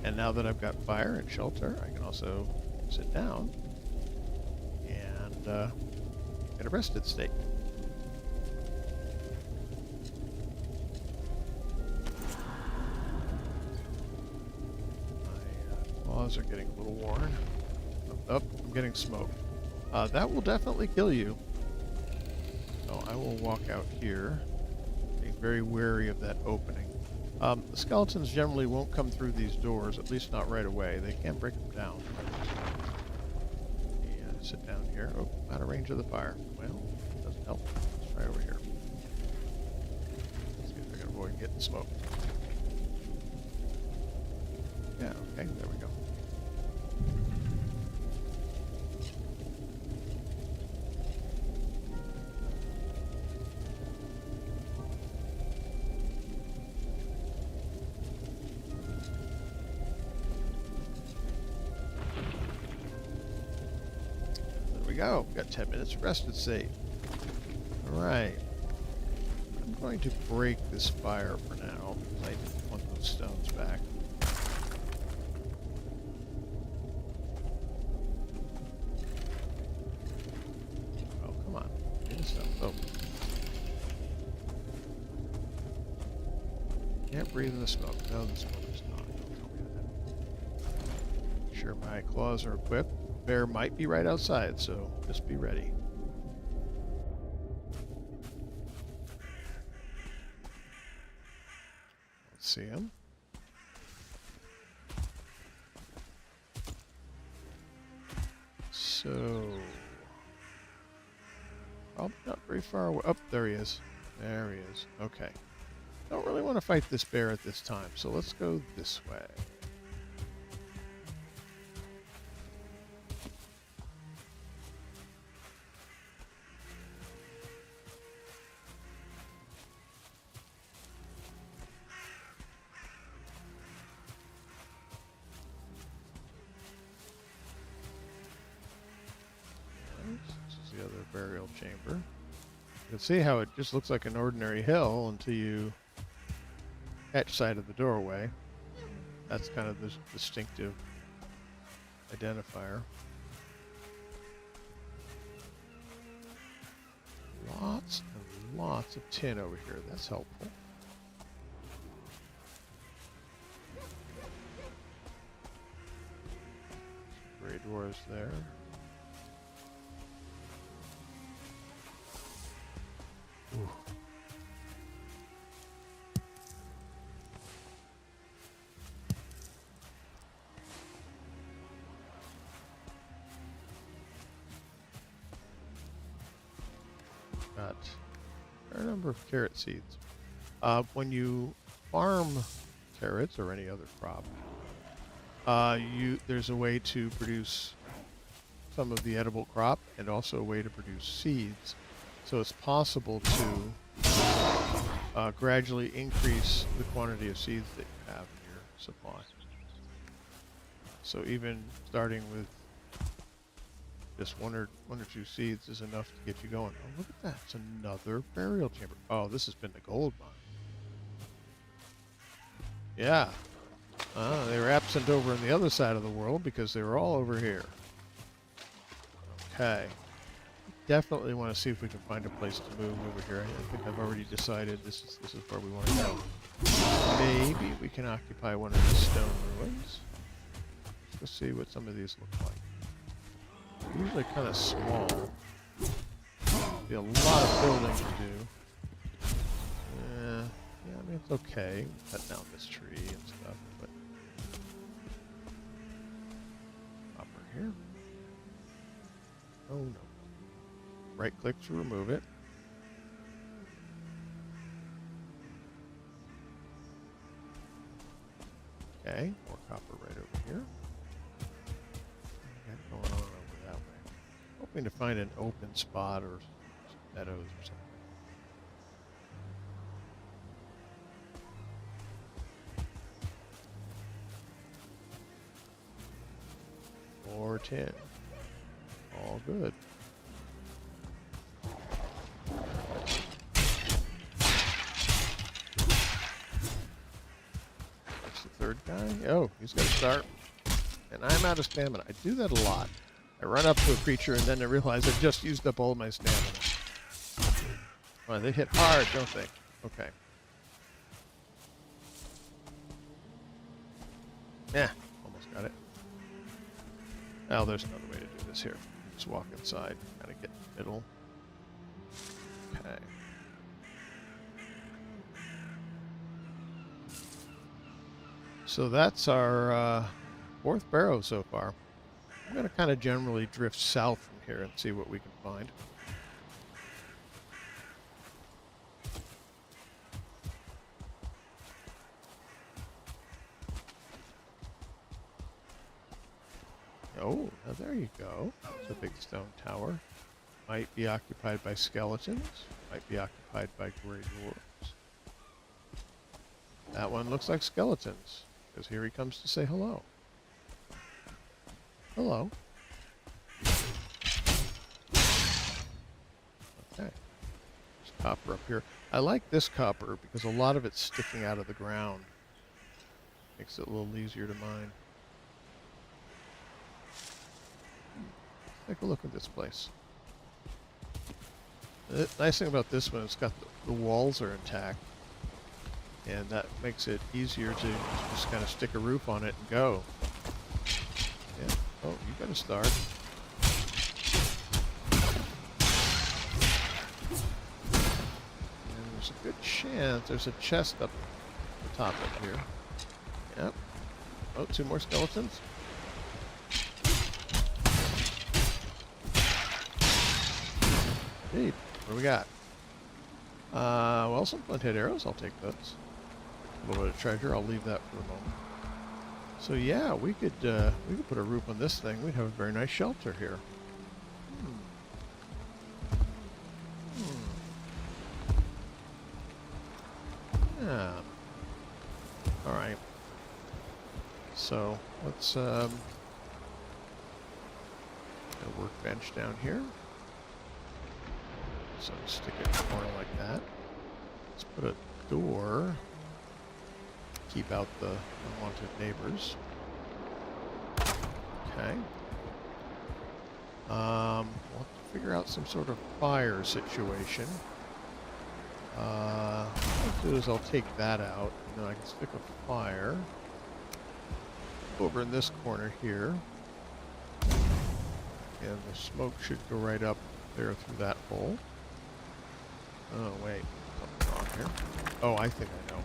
And now that I've got fire and shelter, I can also sit down and get a rested state. My claws are getting a little worn. Oh, I'm getting smoke. That will definitely kill you. So I will walk out here, being very wary of that opening. The skeletons generally won't come through these doors, at least not right away. They can break them down. Yeah, sit down here. Oh, out of range of the fire. Well, doesn't help. Let's try over here. See if I can avoid getting smoke. Yeah, okay, there we go. Go. Got 10 minutes rested save. All right. I'm going to break this fire for now, because I want those stones back. Oh, come on. Get this stuff open. Can't breathe in the smoke. No, the smoke is not. Don't tell me that. Make sure my claws are equipped. Bear might be right outside, so just be ready. Let's see him. So, oh, not very far away. Oh, there he is. There he is. Okay. Don't really want to fight this bear at this time, so let's go this way. This is the other burial chamber. You can see how it just looks like an ordinary hill until you catch sight of the doorway. That's kind of the distinctive identifier. Lots and lots of tin over here. That's helpful. Gray dwarves there. Ooh. Got a fair number of carrot seeds. When you farm carrots or any other crop, there's a way to produce some of the edible crop and also a way to produce seeds. So it's possible to gradually increase the quantity of seeds that you have in your supply. So even starting with just one or two seeds is enough to get you going. Oh, look at that. It's another burial chamber. Oh, this has been the gold mine. Yeah. They were absent over on the other side of the world because they were all over here. Okay. Definitely want to see if we can find a place to move over here. I think I've already decided this is where we want to go. Maybe we can occupy one of the stone ruins. Let's see what some of these look like. They're usually kind of small. Be a lot of building to do. Yeah, I mean it's okay. Cut down this tree and stuff, but copper here. Oh no. Right click to remove it. Okay, more copper right over here. Going on over that way. Hoping to find an open spot or meadows or something. Or 10. All good. Third guy? Oh, he's got to start. And I'm out of stamina. I do that a lot. I run up to a creature and then I realize I've just used up all my stamina. Well, they hit hard, don't they? Okay. Yeah, almost got it. Oh, there's another way to do this here. Just walk inside, kind of get in the middle. Okay. So that's our fourth barrow so far. I'm going to kind of generally drift south from here and see what we can find. Oh, now there you go. It's a big stone tower. Might be occupied by skeletons. Might be occupied by gray dwarves. That one looks like skeletons. Because here he comes to say hello. Hello. Okay. There's copper up here. I like this copper because a lot of it's sticking out of the ground. Makes it a little easier to mine. Take a look at this place. The nice thing about this one is the walls are intact. And that makes it easier to just kind of stick a roof on it and go. Yeah. Oh, you got a start. And there's a good chance there's a chest up the top up here. Yep. Oh, 2 more skeletons. Indeed. What do we got? Well, some flint-head arrows. I'll take those. A little bit of treasure. I'll leave that for the moment. So yeah, we could put a roof on this thing. We'd have a very nice shelter here. Yeah. All right. So let's a workbench down here. So stick it in the corner like that. Let's put a door. Keep out the unwanted neighbors. Okay. We'll have to figure out some sort of fire situation. What I'll do is I'll take that out, and then I can stick a fire over in this corner here. And the smoke should go right up there through that hole. Oh, wait. Something wrong here. Oh, I think I know.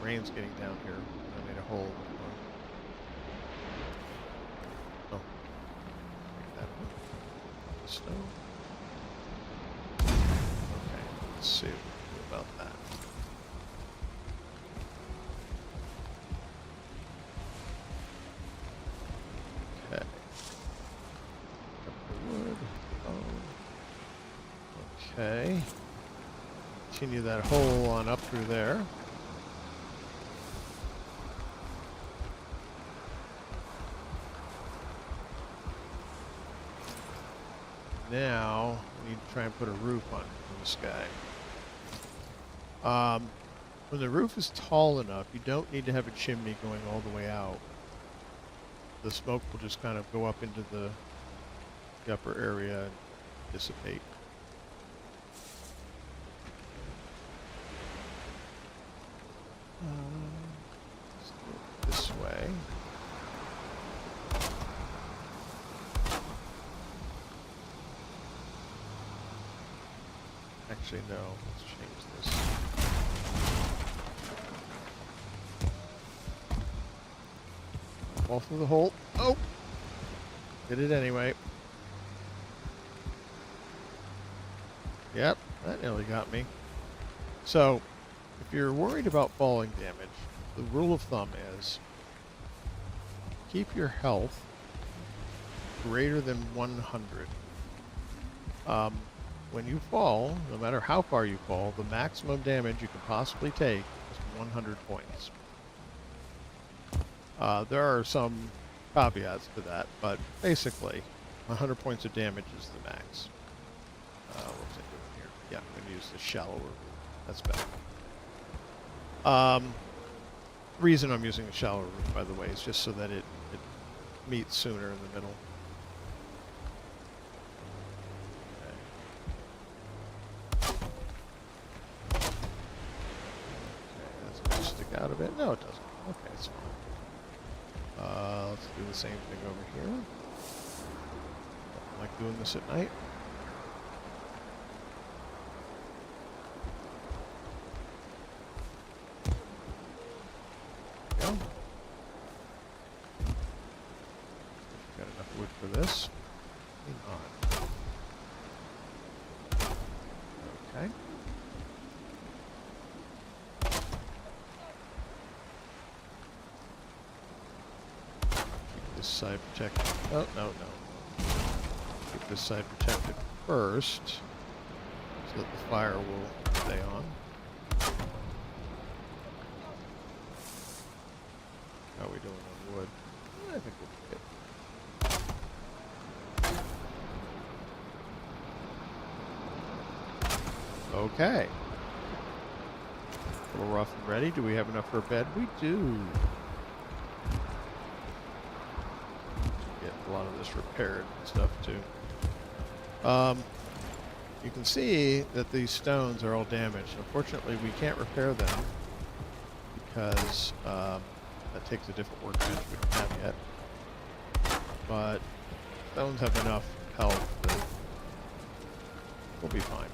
Rain's getting down here. I made a hole. Oh. Take that one. The stone. Okay, let's see what we can do about that. Okay. Up the wood. Oh. Okay. Continue that hole on up through there. Now, we need to try and put a roof on this guy. When the roof is tall enough, you don't need to have a chimney going all the way out. The smoke will just kind of go up into the upper area and dissipate. Let's do it this way. Actually, no. Let's change this. Fall through the hole. Oh! Did it anyway. Yep, that nearly got me. So, if you're worried about falling damage, the rule of thumb is keep your health greater than 100. When you fall, no matter how far you fall, the maximum damage you can possibly take is 100 points. There are some caveats to that, but basically, 100 points of damage is the max. What's I doing here? Yeah, I'm going to use the shallower roof. That's better. The reason I'm using a shallower roof, by the way, is just so that it meets sooner in the middle. Out of it? No, it doesn't. Okay, it's fine. Let's do the same thing over here. Don't like doing this at night. There we go. Got enough wood for this. Hang on. Okay. Side protected. Oh, no. Keep this side protected first, so that the fire will stay on. How are we doing on wood? I think we'll be good. Okay. A little rough and ready. Do we have enough for a bed? We do. Get a lot of this repaired and stuff too. You can see that these stones are all damaged. Unfortunately, we can't repair them because that takes a different workbench we don't have yet. But stones have enough health that we'll be fine.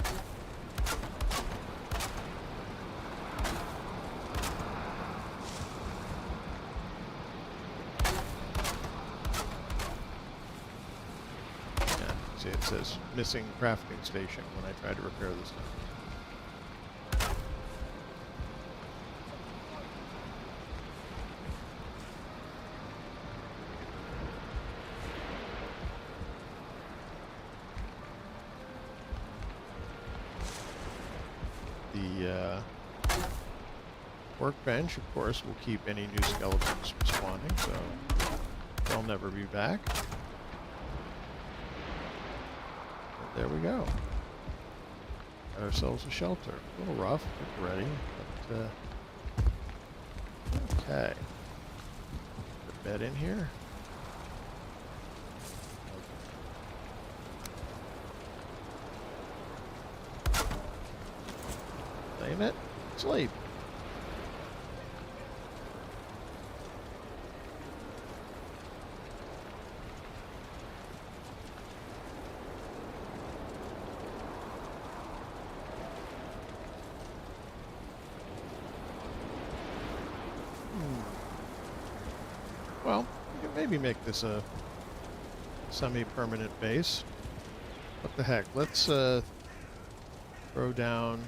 See, it says missing crafting station when I try to repair this stuff. The workbench, of course, will keep any new skeletons from spawning, so they'll never be back. There we go. Got ourselves a shelter. A little rough, but ready. But, okay. Put a bed in here. Claim it. Sleep. Well, we can maybe make this a semi-permanent base. What the heck? Let's throw down...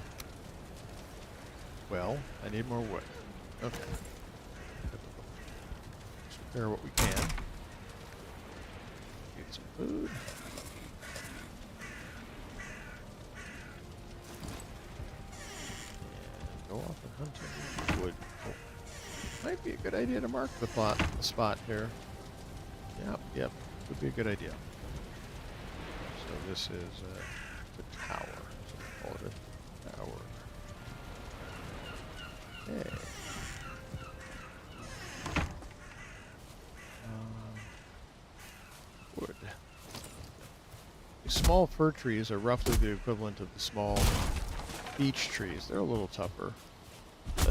Well, I need more wood. Okay. Let's repair what we can. Get some food. And go off and hunt some wood. Oh. Might be a good idea to mark the spot here. Yep, would be a good idea. So this is the tower. So we'll call it a tower. Okay. Wood. These small fir trees are roughly the equivalent of the small beech trees. They're a little tougher.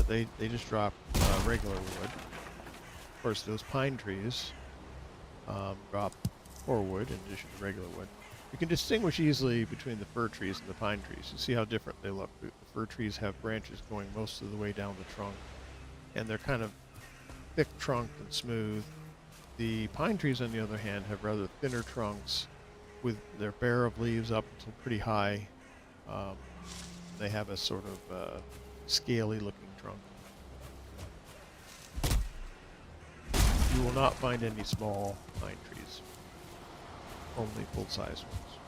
They just drop regular wood. Of course, those pine trees drop more wood in addition to regular wood. You can distinguish easily between the fir trees and the pine trees. You see how different they look. The fir trees have branches going most of the way down the trunk, and they're kind of thick trunk and smooth. The pine trees, on the other hand, have rather thinner trunks with their bare of leaves up until pretty high. They have a sort of scaly looking trunk. You will not find any small pine trees, only full-size ones.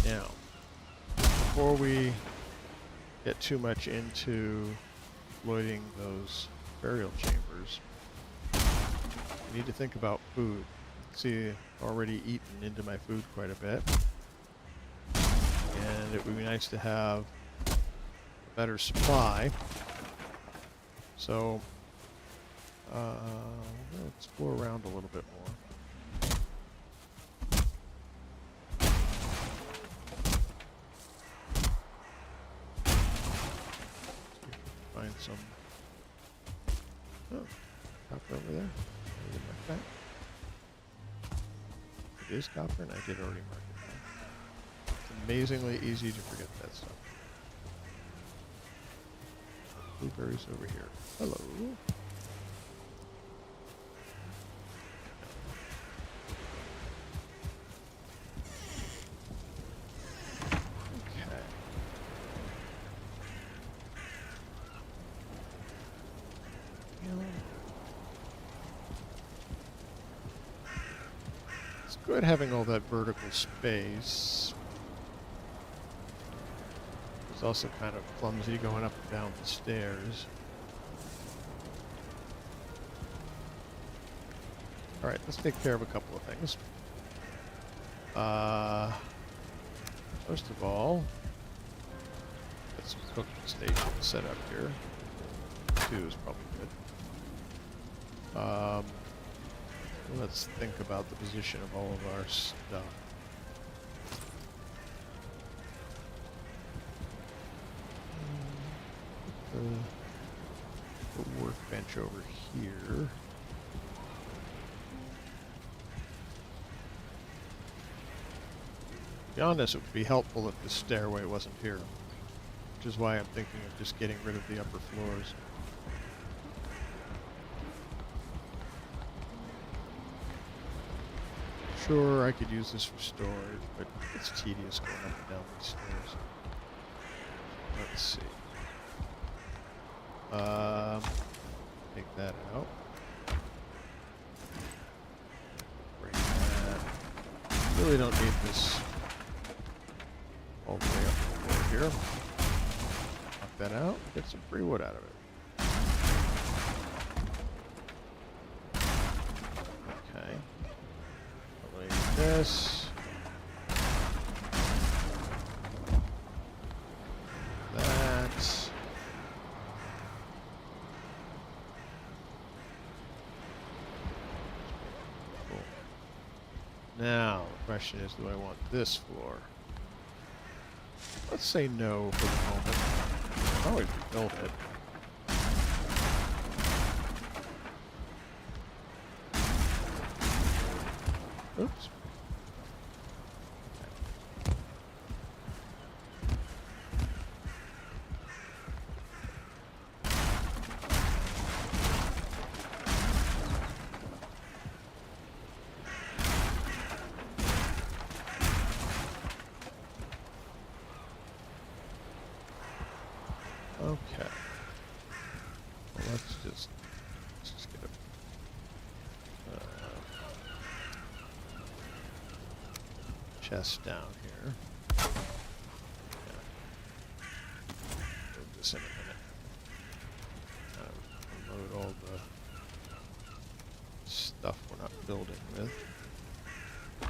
Now, before we get too much into exploiting those burial chambers, we need to think about food. See, already eaten into my food quite a bit, and it would be nice to have a better supply. So we'll explore around a little bit more. Find some. Oh, copper over there. Mark that. It is copper, and I did already mark it down. It's amazingly easy to forget that stuff. Blueberries over here. Hello. Good having all that vertical space. It's also kind of clumsy going up and down the stairs. Alright, let's take care of a couple of things. First of all, get some cooking stations set up here. 2 is probably good. Let's think about the position of all of our stuff. The workbench over here. To be honest, it would be helpful if the stairway wasn't here, which is why I'm thinking of just getting rid of the upper floors. Sure, I could use this for storage, but it's tedious going up and down these stairs. Let's see. Take that out. Break that. Really don't need this all the way up the floor here. Knock that out. Get some free wood out of it. Okay. This. That. Cool. Now, the question is, do I want this floor? Let's say no for the moment. I'll always rebuild it. Oops. Okay. Well, let's just get a chest down here. Yeah. Move this in a minute. Unload all the stuff we're not building with.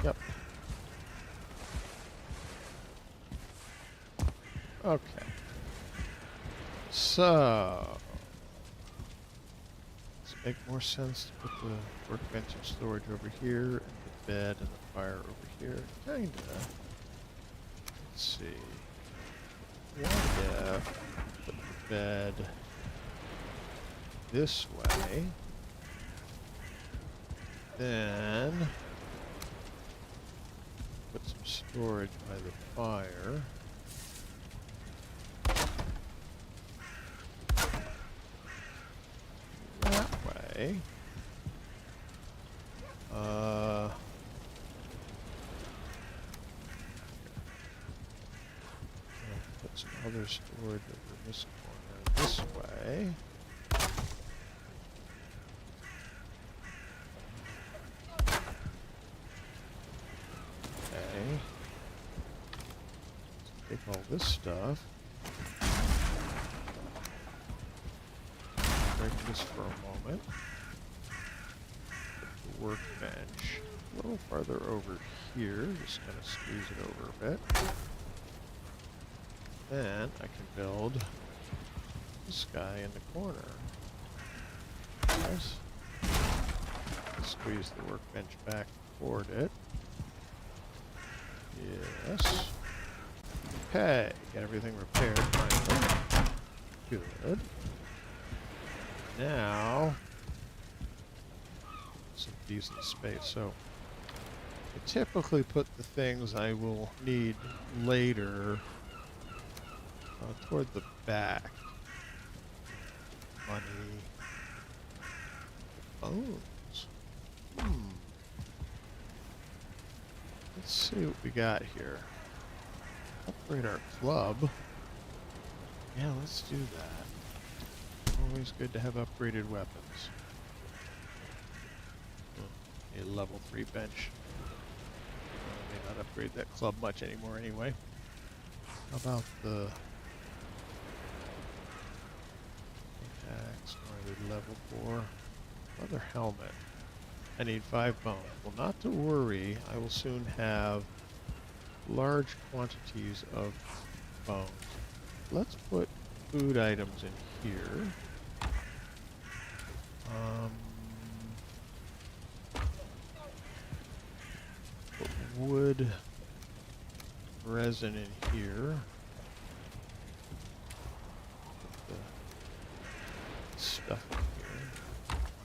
Yep. Okay. So, does it make more sense to put the workbench and storage over here, and the bed and the fire over here? Kinda. Let's see. What if put the bed this way, then put some storage by the fire. Okay. Put some other storage over this corner this way. Okay. Let's take all this stuff. Break this for a moment. Put the workbench a little farther over here. Just kind of squeeze it over a bit. Then I can build this guy in the corner. Nice. Squeeze the workbench back toward it. Yes. Okay. Got everything repaired finally. Good. Now, some decent space. So, I typically put the things I will need later toward the back. Money. Bones. Let's see what we got here. Upgrade our club. Yeah, let's do that. Always good to have upgraded weapons. A level 3 bench. I may not upgrade that club much anymore anyway. How about the axe, or the level 4? Another helmet. I need 5 bones. Well, not to worry. I will soon have large quantities of bones. Let's put food items in here. Put wood, resin in here. Put the stuff in here.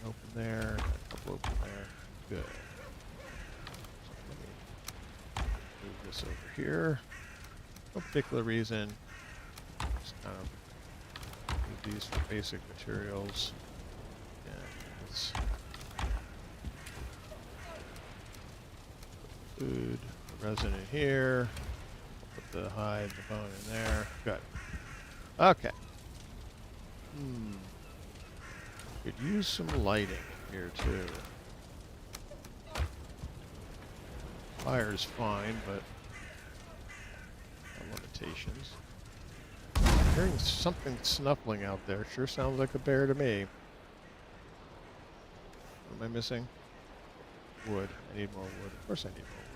One open there, a couple open there. Good. So let me move this over here. No particular reason. Just kind of use these for basic materials. And let's put food, resin in here. Put the hide, the bone in there. Good. Okay. Could use some lighting here too. Fire's fine, but limitations. I'm hearing something snuffling out there. Sure sounds like a bear to me. What am I missing? Wood. I need more wood. Of course I need more wood.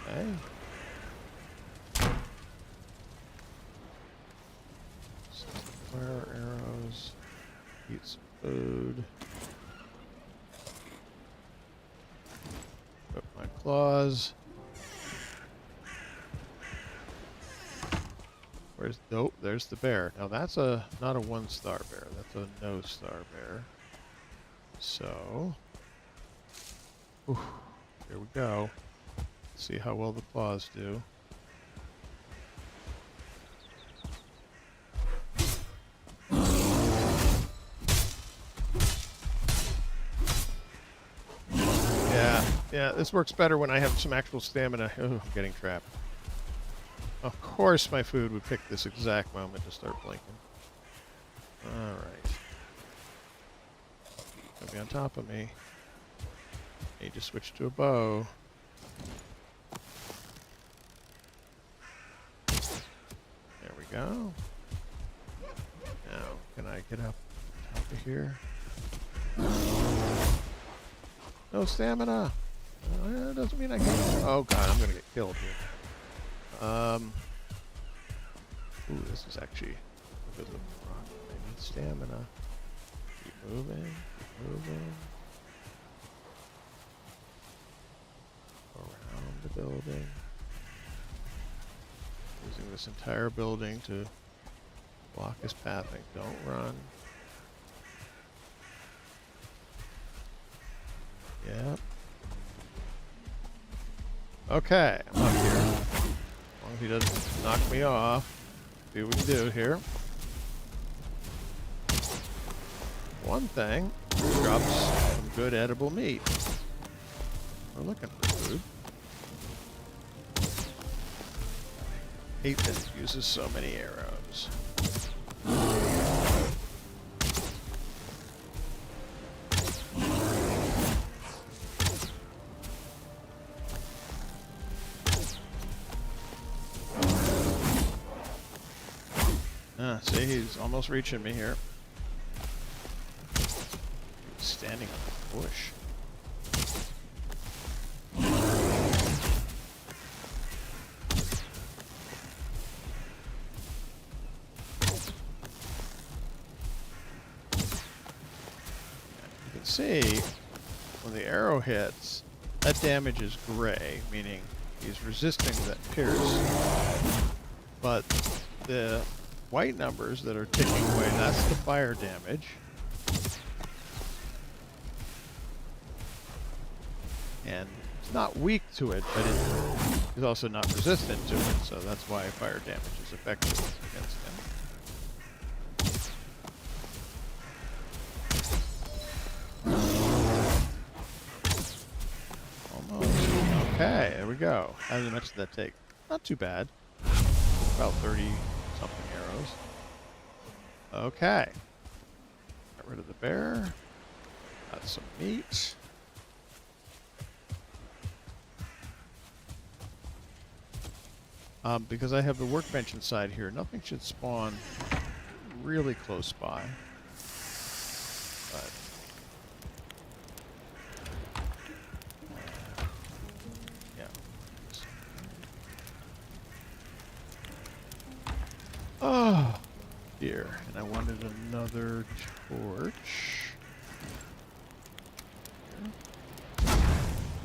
Okay. Fire arrows. Eat some food. Put my claws. Where's nope? There's the bear. Now that's not a 1-star bear. That's a no-star bear. So, here we go. Let's see how well the claws do. Yeah, this works better when I have some actual stamina. Oh, I'm getting trapped. Of course my food would pick this exact moment to start blinking. Alright. Gonna be on top of me. Need to switch to a bow. There we go. Now, can I get up top of here? No stamina! Doesn't mean I can't. Oh god, I'm gonna get killed here. Ooh, this is actually a good looking rock. I need stamina. Keep moving, keep moving. Around the building. Using this entire building to block his pathing. Don't run. Yep. Okay, I'm up here. As long as he doesn't knock me off. See what we can do here. One thing, drops some good edible meat. We're looking for food. Hate that it uses so many arrows. See, he's almost reaching me here. He's standing on the bush. You can see when the arrow hits, that damage is gray, meaning he's resisting that pierce. But the white numbers that are ticking away, that's the fire damage. And it's not weak to it, but it's also not resistant to it, so that's why fire damage is effective against him. Almost. Okay, there we go. How much did that take? Not too bad. About 30 something arrows. Okay. Got rid of the bear. Got some meat. Because I have the workbench inside here, nothing should spawn really close by. But yeah. Oh dear. And I wanted another torch.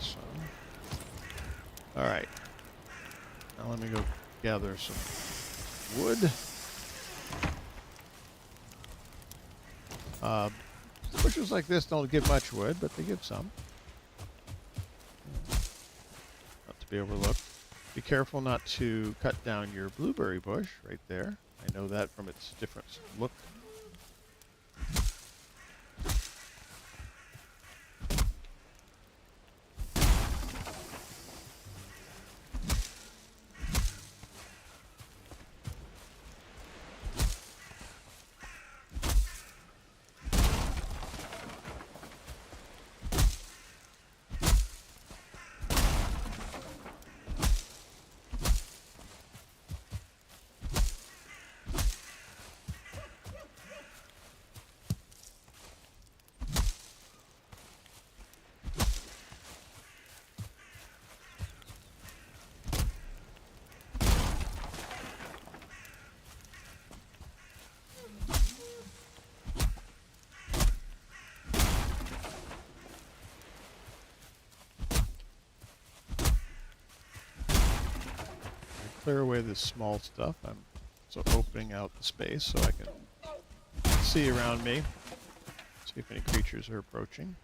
So, all right. Now let me go gather some wood. Bushes like this don't give much wood, but they give some. Not to be overlooked. Be careful not to cut down your blueberry bush right there. I know that from its different look. Clear away this small stuff. I'm so opening out the space so I can see around me, see if any creatures are approaching.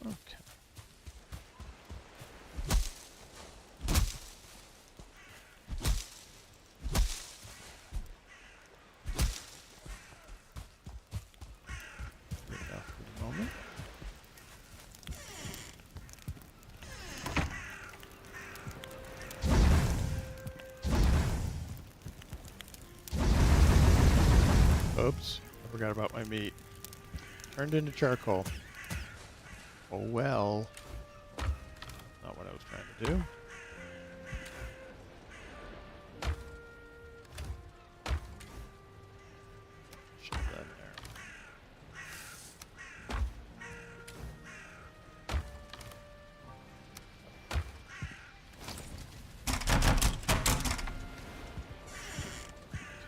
Okay. Good enough for the moment. Oops, I forgot about my meat. Turned into charcoal. Oh well. Not what I was trying to do. Shove that in there.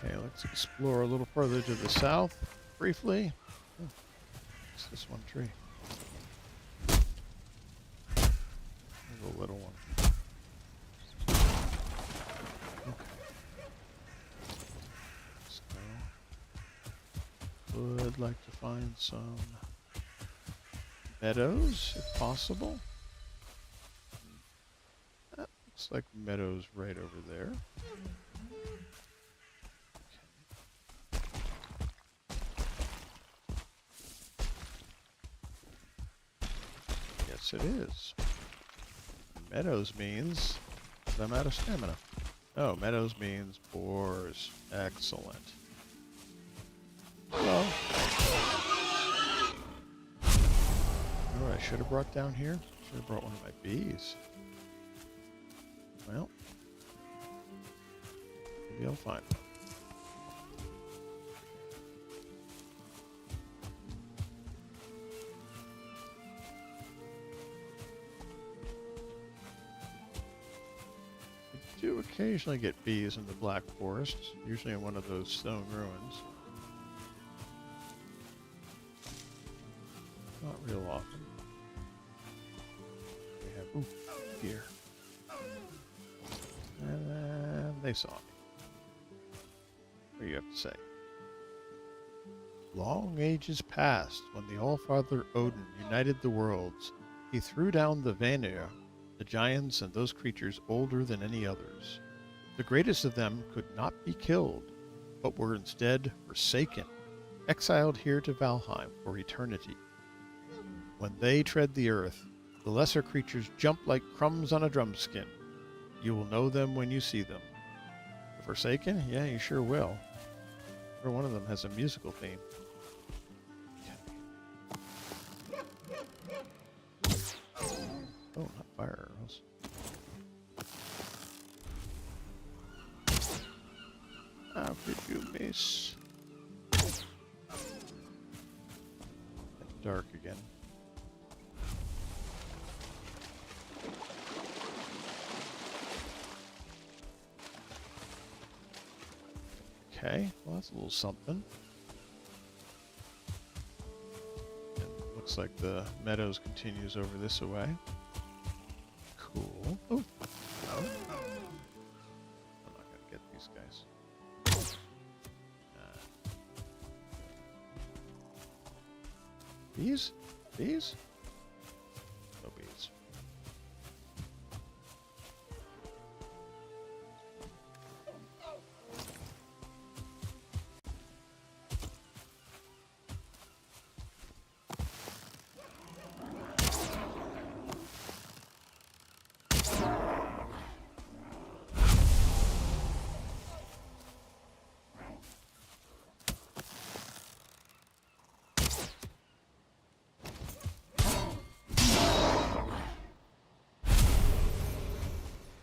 Okay, let's explore a little further to the south, briefly. Oh, it's this one tree. The little one. Okay. So, would like to find some meadows, if possible. That looks like meadows right over there. Yes, it is. Meadows means I'm out of stamina. Oh, meadows means boars. Excellent. Well, oh, I should have brought down here. Should have brought one of my bees. Well, maybe I'll find one. occasionally get bees in the Black Forest, usually in one of those stone ruins. Not real often. We have, ooh, deer. And then they saw me. What do you have to say? Long ages past, when the Allfather Odin united the worlds, he threw down the Vanir, the giants and those creatures older than any others. The greatest of them could not be killed, but were instead forsaken, exiled here to Valheim for eternity. When they tread the earth, the lesser creatures jump like crumbs on a drumskin. You will know them when you see them. The Forsaken? Yeah, you sure will. Every one of them has a musical theme. Oh, not fire arrows. How did you miss? It's dark again. Okay, well that's a little something. And looks like the meadows continues over this way. Cool. Oh, no. I'm not gonna get these guys. Bees? Bees? No bees.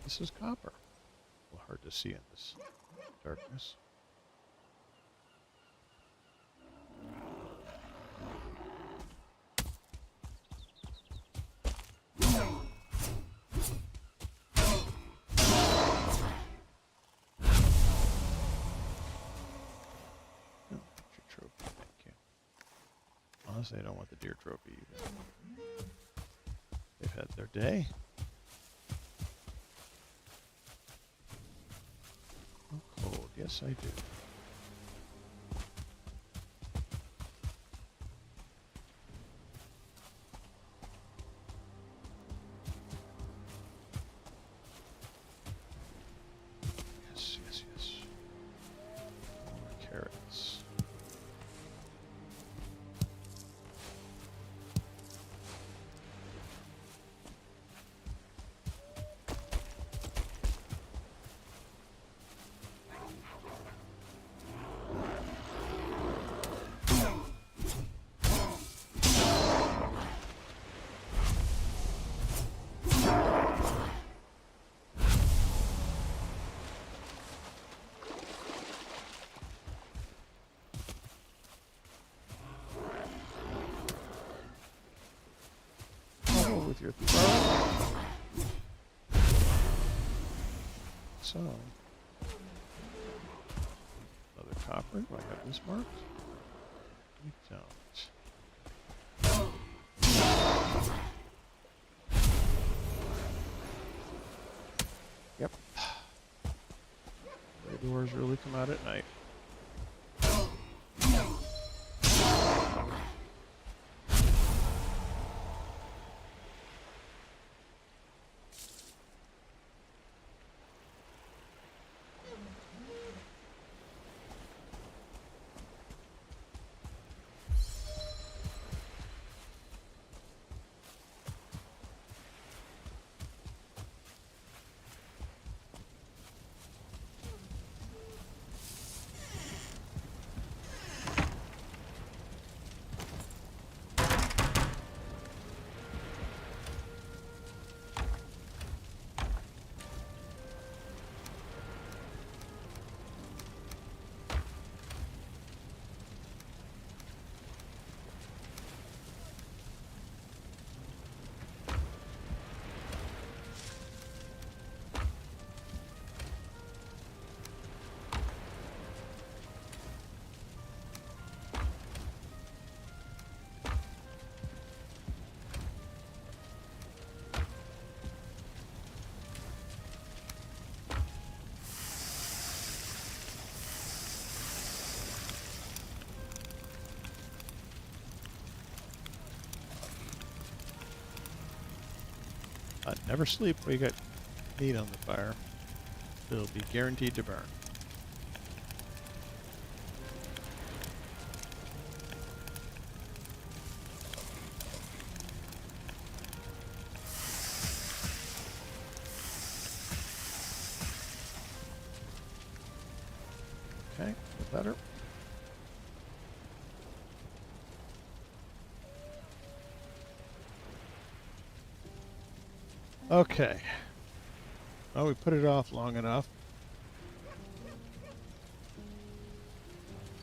This is copper. A little hard to see in this darkness. Oh, your trophy, thank you. Honestly, I don't want the deer trophy either. They've had their day. Cold, yes I do. Yes, yes, yes. More carrots. With your throw. So, another copper. Do I have this marked? We don't. Yep. The doors really come out at night. But never sleep while you got meat on the fire. It'll be guaranteed to burn. Okay, better. Okay. Well, we put it off long enough.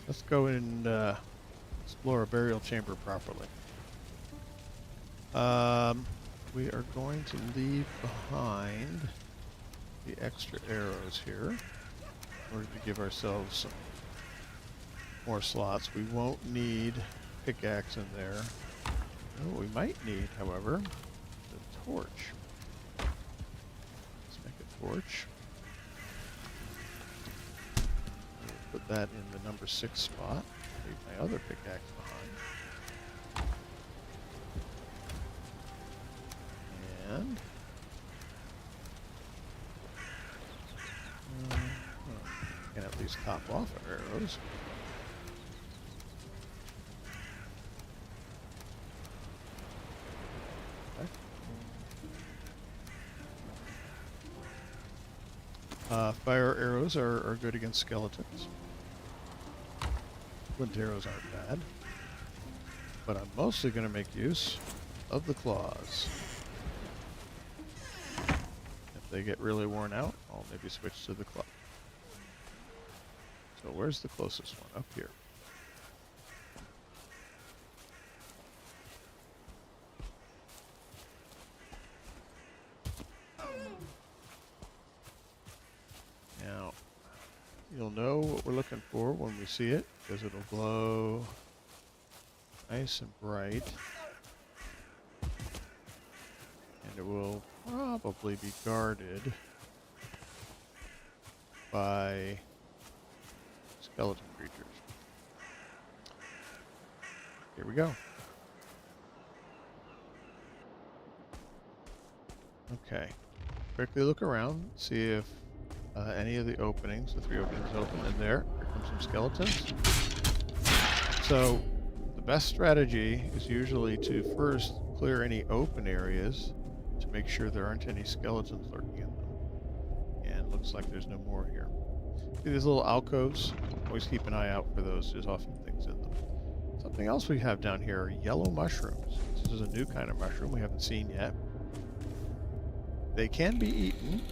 Let's go and explore a burial chamber properly. We are going to leave behind the extra arrows here in order to give ourselves some more slots. We won't need pickaxe in there. Oh, we might need, however, the torch. Let's make a torch. We'll put that in the number 6 spot. Leave my other pickaxe behind. And can at least top off our arrows. Fire arrows are good against skeletons. Flint arrows aren't bad. But I'm mostly going to make use of the claws. If they get really worn out, I'll maybe switch to the claw. So where's the closest one? Up here. Now, you'll know what we're looking for when we see it, because it'll glow nice and bright. And it will probably be guarded by skeleton creatures. Here we go. Okay. Quickly look around, see if any of the openings, the 3 openings open, and there come some skeletons. So the best strategy is usually to first clear any open areas to make sure there aren't any skeletons lurking in them. And looks like there's no more here. See these little alcoves? Always keep an eye out for those. There's often things in them. Something else we have down here are yellow mushrooms. This is a new kind of mushroom we haven't seen yet. They can be eaten.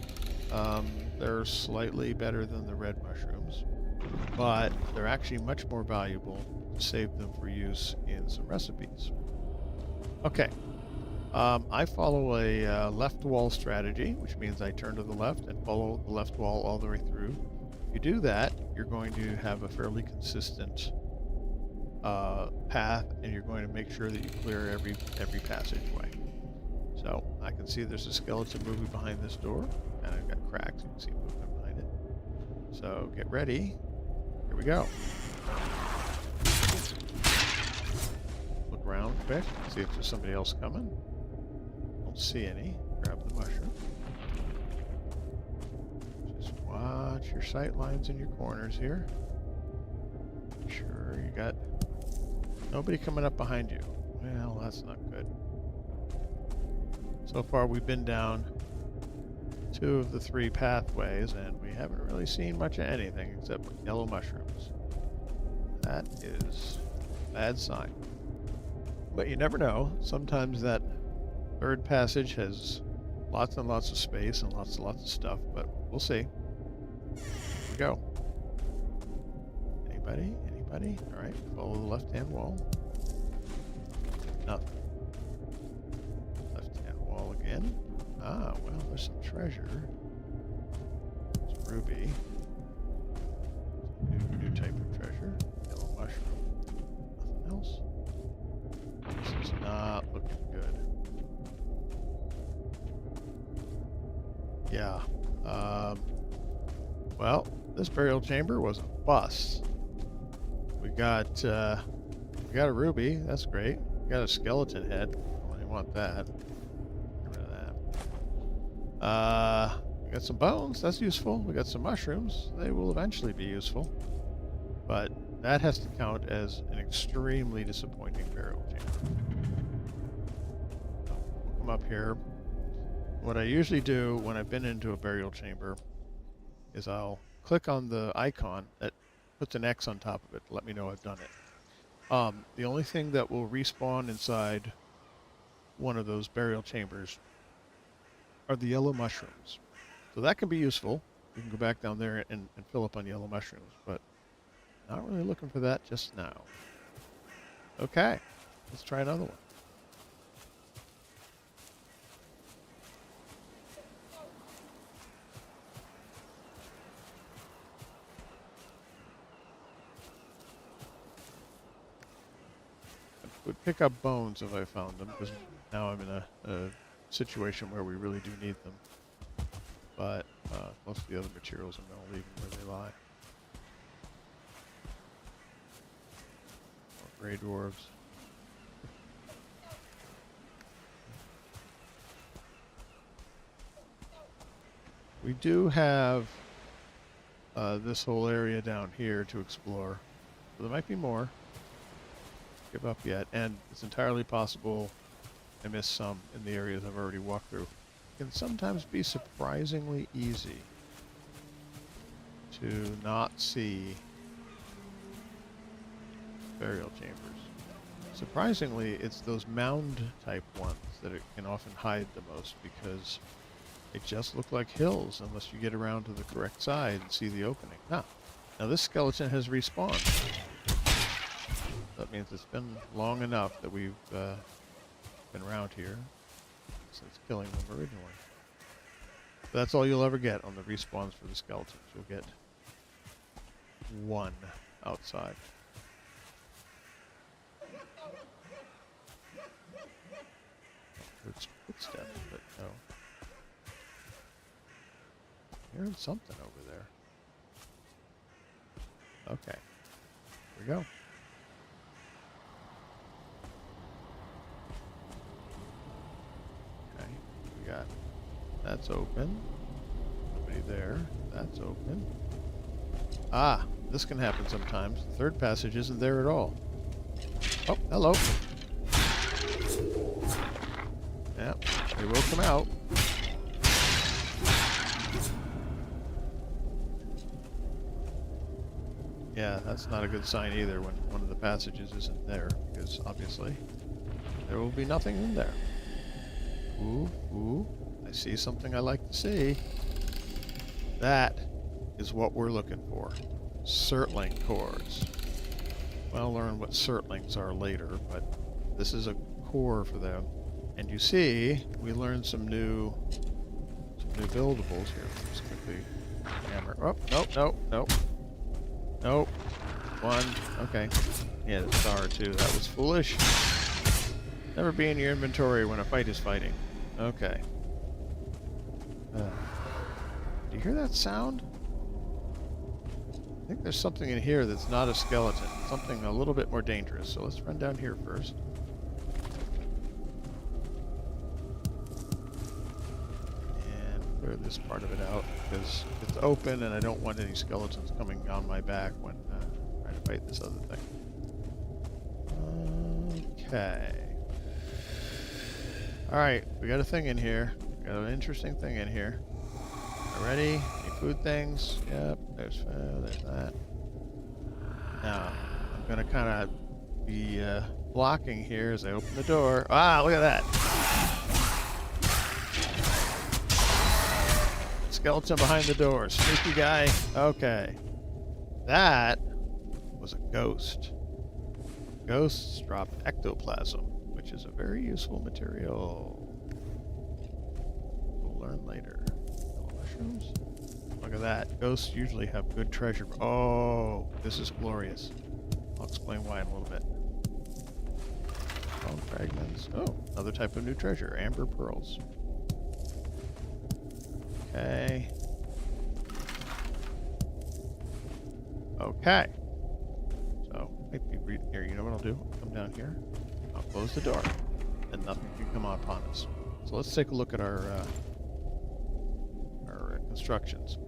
They're slightly better than the red mushrooms, but they're actually much more valuable to save them for use in some recipes. Okay. I follow a left wall strategy, which means I turn to the left and follow the left wall all the way through. If you do that, you're going to have a fairly consistent path, and you're going to make sure that you clear every passageway. So I can see there's a skeleton moving behind this door, and I've got cracks. You can see movement behind it. So get ready. Here we go. Look around quick, see if there's somebody else coming. Don't see any. Grab the mushroom. Just watch your sight lines in your corners here. Make sure you got nobody coming up behind you. Well, that's not good. So far we've been down 2 of the 3 pathways, and we haven't really seen much of anything except yellow mushrooms. That is a bad sign. But you never know. Sometimes that 3rd passage has lots and lots of space and lots and lots of stuff, but we'll see. Here we go. Anybody? Anybody? All right, follow the left-hand wall. Nothing. Left-hand wall again. Ah, well, there's some treasure. It's ruby. New type of treasure. Yellow mushroom. Nothing else. This is not looking good. Yeah. Well, this burial chamber was a bust. We got a ruby. That's great. We got a skeleton head. I want that. Get rid of that. We got some bones. That's useful. We got some mushrooms. They will eventually be useful. But that has to count as an extremely disappointing burial chamber. We'll come up here. What I usually do when I've been into a burial chamber is I'll click on the icon that puts an X on top of it to let me know I've done it. The only thing that will respawn inside one of those burial chambers are the yellow mushrooms. So that can be useful. You can go back down there and fill up on yellow mushrooms, but not really looking for that just now. Okay, let's try another one. Would pick up bones if I found them, because now I'm in a situation where we really do need them. But most of the other materials I'm going to leave them where they lie. More gray dwarves. We do have this whole area down here to explore. So there might be more. Give up yet, and it's entirely possible I missed some in the areas I've already walked through. It can sometimes be surprisingly easy to not see burial chambers. Surprisingly, it's those mound type ones that it can often hide the most, because they just look like hills unless you get around to the correct side and see the opening. Now this skeleton has respawned. That means it's been long enough that we've been around here since killing them originally. But that's all you'll ever get on the respawns for the skeletons. You'll get one outside. Heard footsteps, but no. Hearing something over there. Okay. Here we go. That's open. Nobody there. That's open. Ah, this can happen sometimes. The third passage isn't there at all. Oh, hello. Yeah, they will come out. Yeah, that's not a good sign either when one of the passages isn't there, because obviously there will be nothing in there. Ooh, ooh. I see something I like to see. That is what we're looking for. Surtling cores. I'll learn what surtlings are later, but this is a core for them. And you see, we learned some new buildables here. Just quickly hammer. Oh, nope, nope, nope. Nope. One. Okay. Yeah, the star too. That was foolish. Never be in your inventory when a fight is fighting. Okay. Do you hear that sound? I think there's something in here that's not a skeleton. Something a little bit more dangerous. So let's run down here first. And clear this part of it out, because it's open and I don't want any skeletons coming down my back when trying to fight this other thing. Okay. Alright, we got a thing in here. Got an interesting thing in here. Ready? Any food things? Yep, there's that. Now, I'm going to kind of be blocking here as I open the door. Ah, look at that! Skeleton behind the door. Sneaky guy. Okay. That was a ghost. Ghosts drop ectoplasm, which is a very useful material. We'll learn later. Look at that. Ghosts usually have good treasure. Oh, this is glorious. I'll explain why in a little bit. Bone fragments. Oh, another type of new treasure. Amber pearls. Okay. Okay. So, maybe here, you know what I'll do? I'll come down here. I'll close the door. And nothing can come upon us. So let's take a look at our instructions.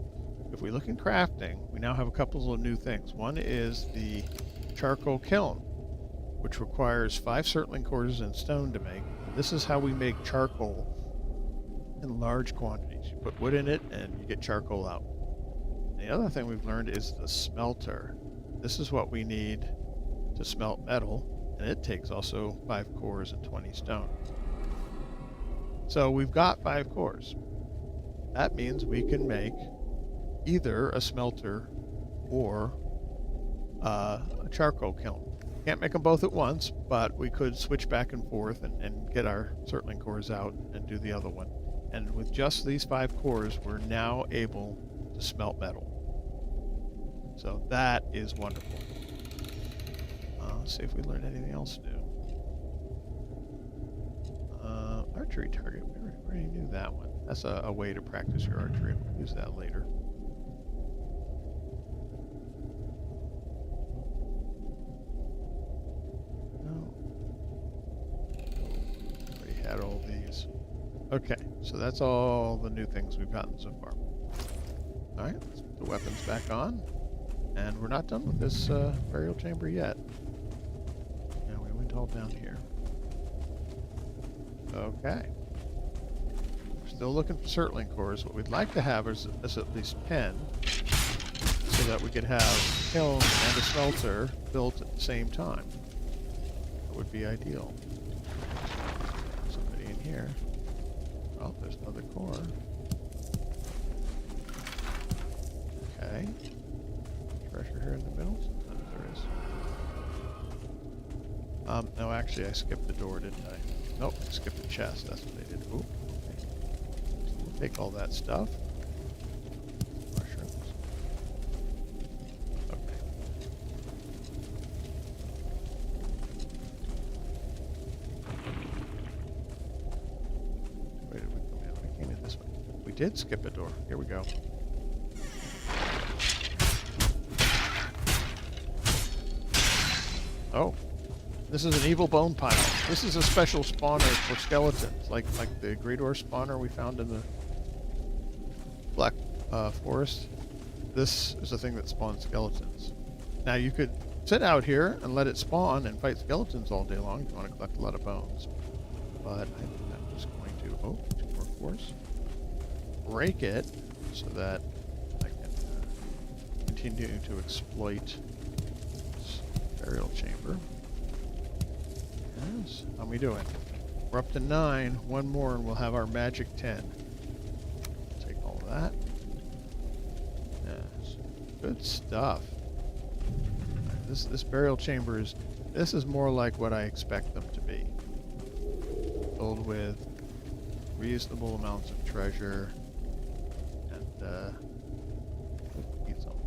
If we look in crafting, we now have a couple of new things. One is the charcoal kiln, which requires 5 surtling cores and stone to make. And this is how we make charcoal in large quantities. You put wood in it and you get charcoal out. And the other thing we've learned is the smelter. This is what we need to smelt metal, and it takes also 5 cores and 20 stone. So we've got 5 cores. That means we can make either a smelter or a charcoal kiln. Can't make them both at once, but we could switch back and forth and get our surtling cores out and do the other one. And with just these 5 cores, we're now able to smelt metal. So that is wonderful. Let's see if we learned anything else new. Archery target, we already knew that one. That's a way to practice your archery. We'll use that later. No. Already had all these. Okay, so that's all the new things we've gotten so far. Alright, let's put the weapons back on. And we're not done with this burial chamber yet. Now we went all down here. Okay. We're still looking for surtling cores. What we'd like to have is at least 10, so that we could have a kiln and a smelter built at the same time. That would be ideal. Somebody in here. Oh, there's another core. Okay. Treasure here in the middle? There is. No, actually, I skipped the door, didn't I? Nope, I skipped the chest. That's what I did. Ooh, okay. So we'll take all that stuff. Mushrooms. Okay. Where did we come in? We came in this way. We did skip a door. Here we go. Oh. This is an evil bone pile. This is a special spawner for skeletons, like the great ore spawner we found in the Black Forest. This is a thing that spawns skeletons. Now you could sit out here and let it spawn and fight skeletons all day long if you want to collect a lot of bones. But I'm just going to, 2 more cores. Break it so that I can continue to exploit this burial chamber. Yes. How we doing? We're up to 9. 1 more and we'll have our magic 10. Take all that. Yes. Good stuff. This burial chamber this is more like what I expect them to be. Filled with reasonable amounts of treasure and eat some.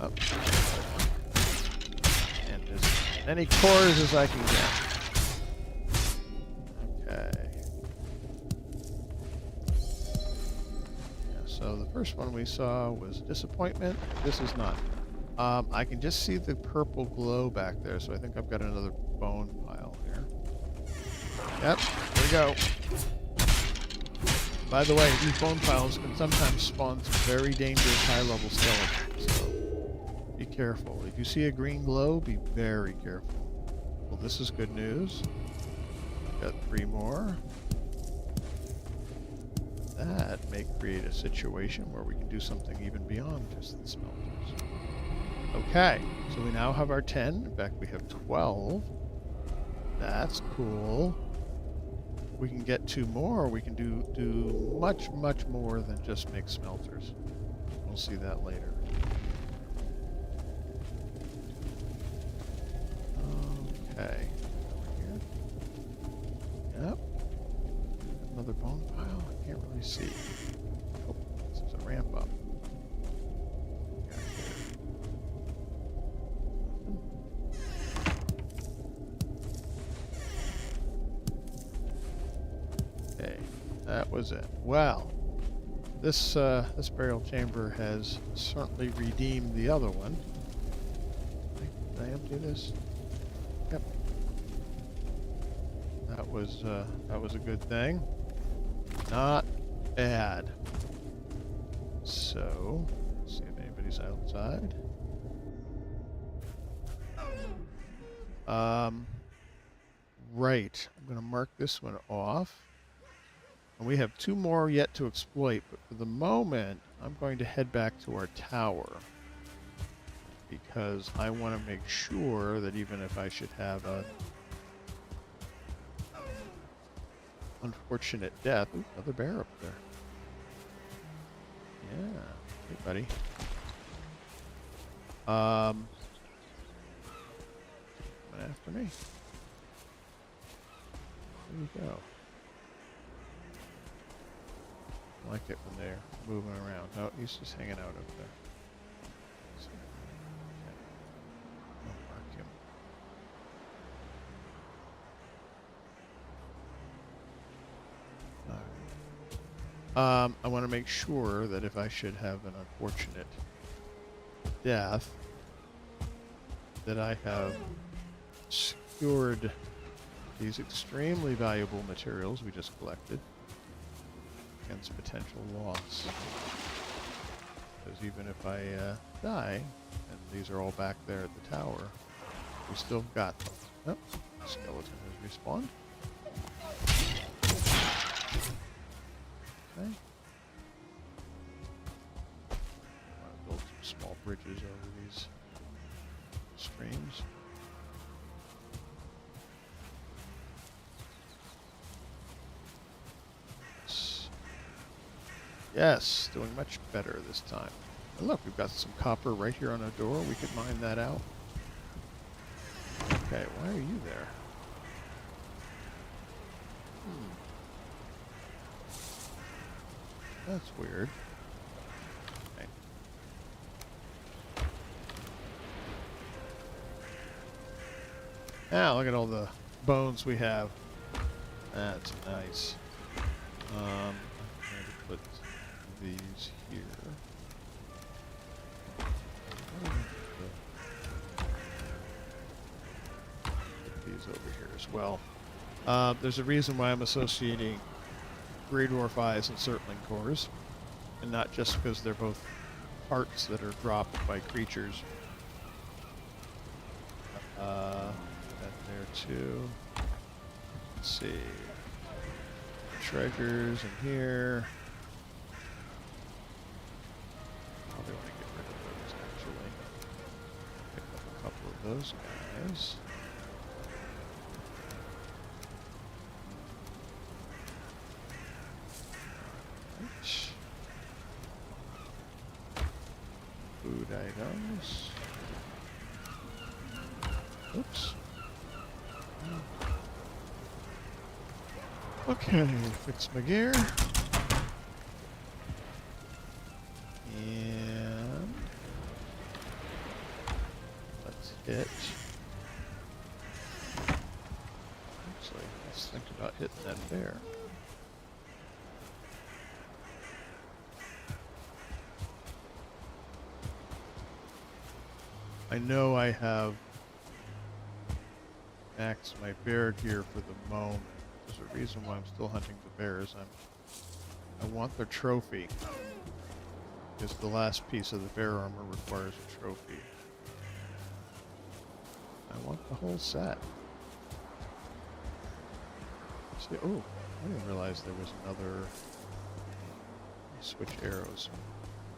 Up. As many cores as I can get. Okay. Yeah, so the first one we saw was disappointment. This is not. I can just see the purple glow back there, so I think I've got another bone pile here. Yep, there we go. By the way, these bone piles can sometimes spawn some very dangerous high-level skeletons, so be careful. If you see a green glow, be very careful. Well, this is good news. Got 3 more. That may create a situation where we can do something even beyond just the smelters. Okay, so we now have our 10. In fact, we have 12. That's cool. We can get 2 more. We can do much, much more than just make smelters. We'll see that later. Okay. Over here. Yep. Another bone pile. I can't really see. Oh, this is a ramp up. Okay, that was it. Well, this burial chamber has certainly redeemed the other one. Did I empty this? Yep. That was a good thing. Not bad. So, let's see if anybody's outside. Right. I'm going to mark this one off. And we have 2 more yet to exploit, but for the moment, I'm going to head back to our tower. Because I want to make sure that even if I should have a unfortunate death... Ooh, another bear up there. Yeah. Hey, buddy. Coming after me. There you go. I like it when they're moving around. Oh, he's just hanging out up there. Okay. I'll mark him. Alright. I want to make sure that if I should have an unfortunate death, that I have secured these extremely valuable materials we just collected against potential loss. Because even if I die, and these are all back there at the tower, we still got them. Oh, skeleton has respawned. Okay. Want to build some small bridges over these streams. Yes, doing much better this time. And look, we've got some copper right here on our door. We could mine that out. Okay, why are you there? That's weird. Okay. Now, look at all the bones we have. That's nice. I'm going to put these here. Put these over here as well. There's a reason why I'm associating Grey Dwarf eyes and Surtling cores, and not just because they're both parts that are dropped by creatures. That there too. Let's see. Treasures in here. Probably want to get rid of those actually. Pick up a couple of those guys. Right. Food items. Oops. Okay, fix my gear. And let's hit. Actually, let's think about hitting that bear. I know I have maxed my bear gear for the moment. There's a reason why I'm still hunting the bears. I want their trophy. Because the last piece of the bear armor requires a trophy. I want the whole set. See, oh, I didn't realize there was another. Switch arrows.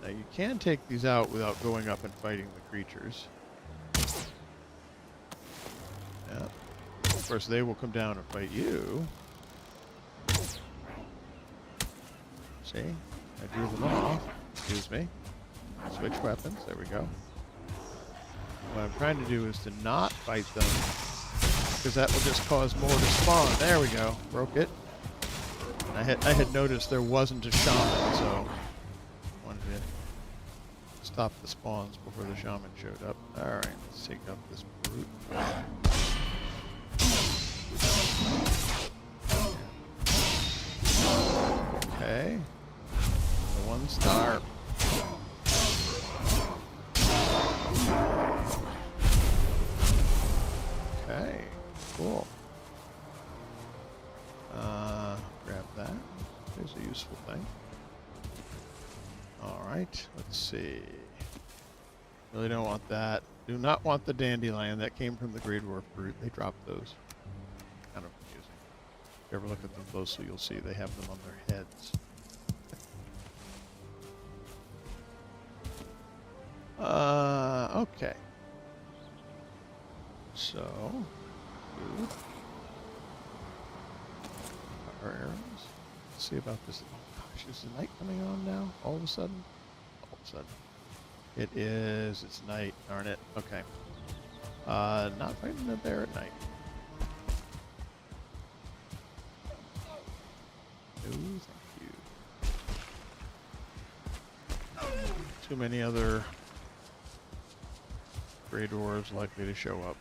Now you can take these out without going up and fighting the creatures. Yeah. Of course, they will come down and fight you. See? I drew them off. Excuse me. Switch weapons. There we go. What I'm trying to do is to not fight them, because that will just cause more to spawn. There we go. Broke it. I had noticed there wasn't a shaman, so I wanted to stop the spawns before the shaman showed up. Alright, let's take out this brute. Okay. 1 star. Okay, cool. Grab that. There's a useful thing. right, let's see. Really don't want that. Do not want the dandelion that came from the Grey Dwarf fruit. They dropped those. Kind of confusing. If you ever look at them closely, you'll see they have them on their heads. Okay. So, food. Our arrows. Let's see about this. Oh gosh, is the night coming on now? All of a sudden? All of a sudden. It is. It's night. Darn it. Okay. Not fighting the bear at night. No, thank you. Too many other Grey Dwarves likely to show up.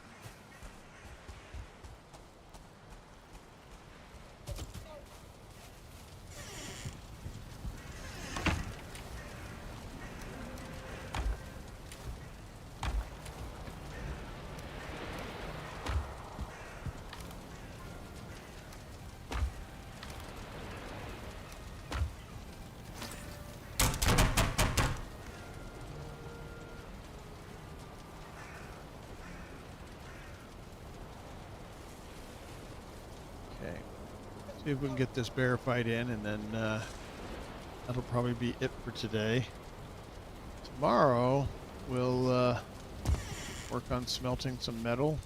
See if we can get this bear fight in, and then that'll probably be it for today. Tomorrow, we'll work on smelting some metal,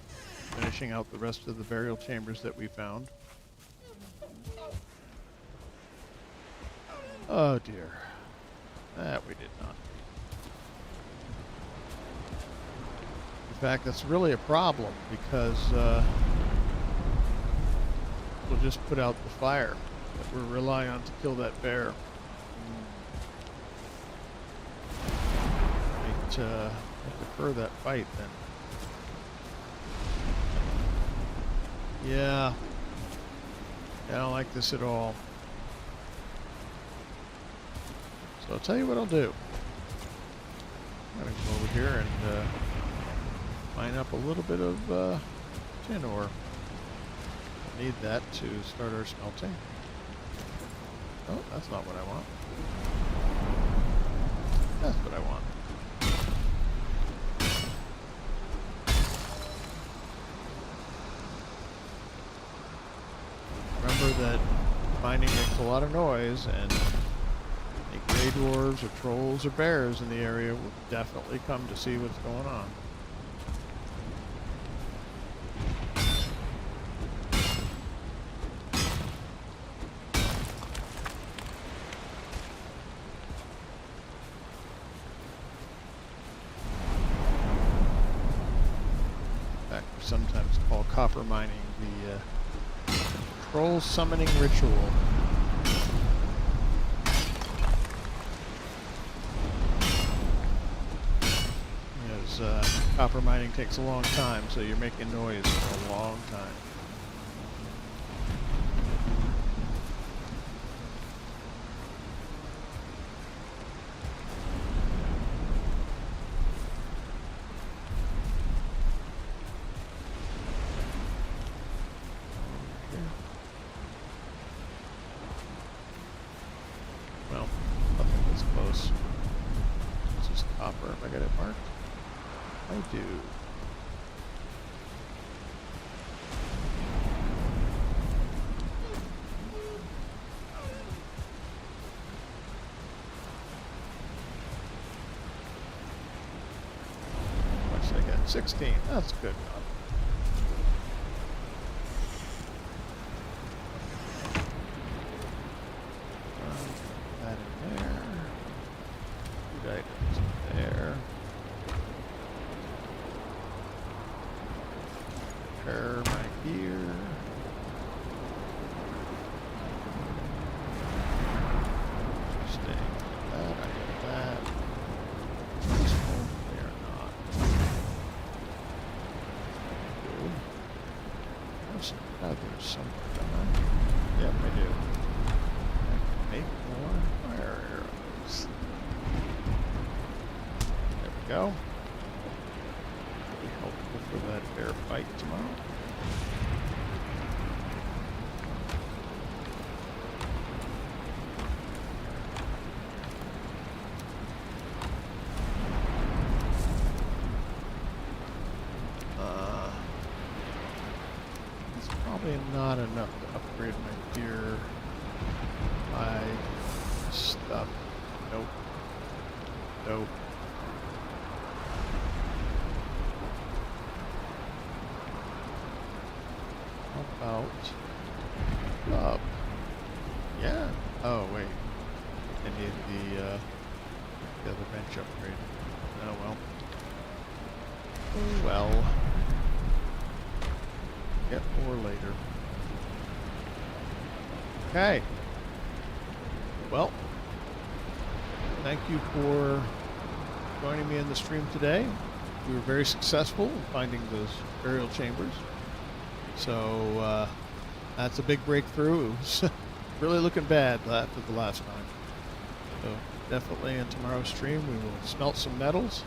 finishing out the rest of the burial chambers that we found. Oh dear. That we did not. In fact, that's really a problem, because we'll just put out the fire that we're relying on to kill that bear. Might defer that fight then. Yeah. I don't like this at all. So I'll tell you what I'll do. I'm going to go over here and mine up a little bit of tin ore. Need that to start our smelting. Oh, that's not what I want. That's what I want. Remember that mining makes a lot of noise, and any Grey Dwarves or trolls or bears in the area will definitely come to see what's going on. Sometimes called copper mining, the troll summoning ritual. Because copper mining takes a long time, so you're making noise for a long time. Well, nothing was close. This is copper. Have I got it marked? I do. How much did I get? 16. That's good enough. There's something. Yep, I do. I can make more fire arrows. There we go. That'll be helpful for that bear fight tomorrow. Probably not enough to upgrade my gear. My stuff. Nope. Nope. How about yeah. Oh wait. I need the other bench upgrade. Oh well. Oh well. Get more later. Okay. Well, thank you for joining me in the stream today. We were very successful in finding those burial chambers. So that's a big breakthrough. It was really looking bad after the last time. So definitely in tomorrow's stream we will smelt some metals,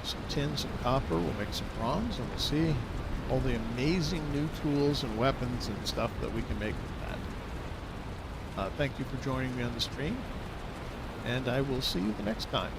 some tin, some copper. We'll make some bronze, and we'll see all the amazing new tools and weapons and stuff that we can make with that. Thank you for joining me on the stream, and I will see you the next time.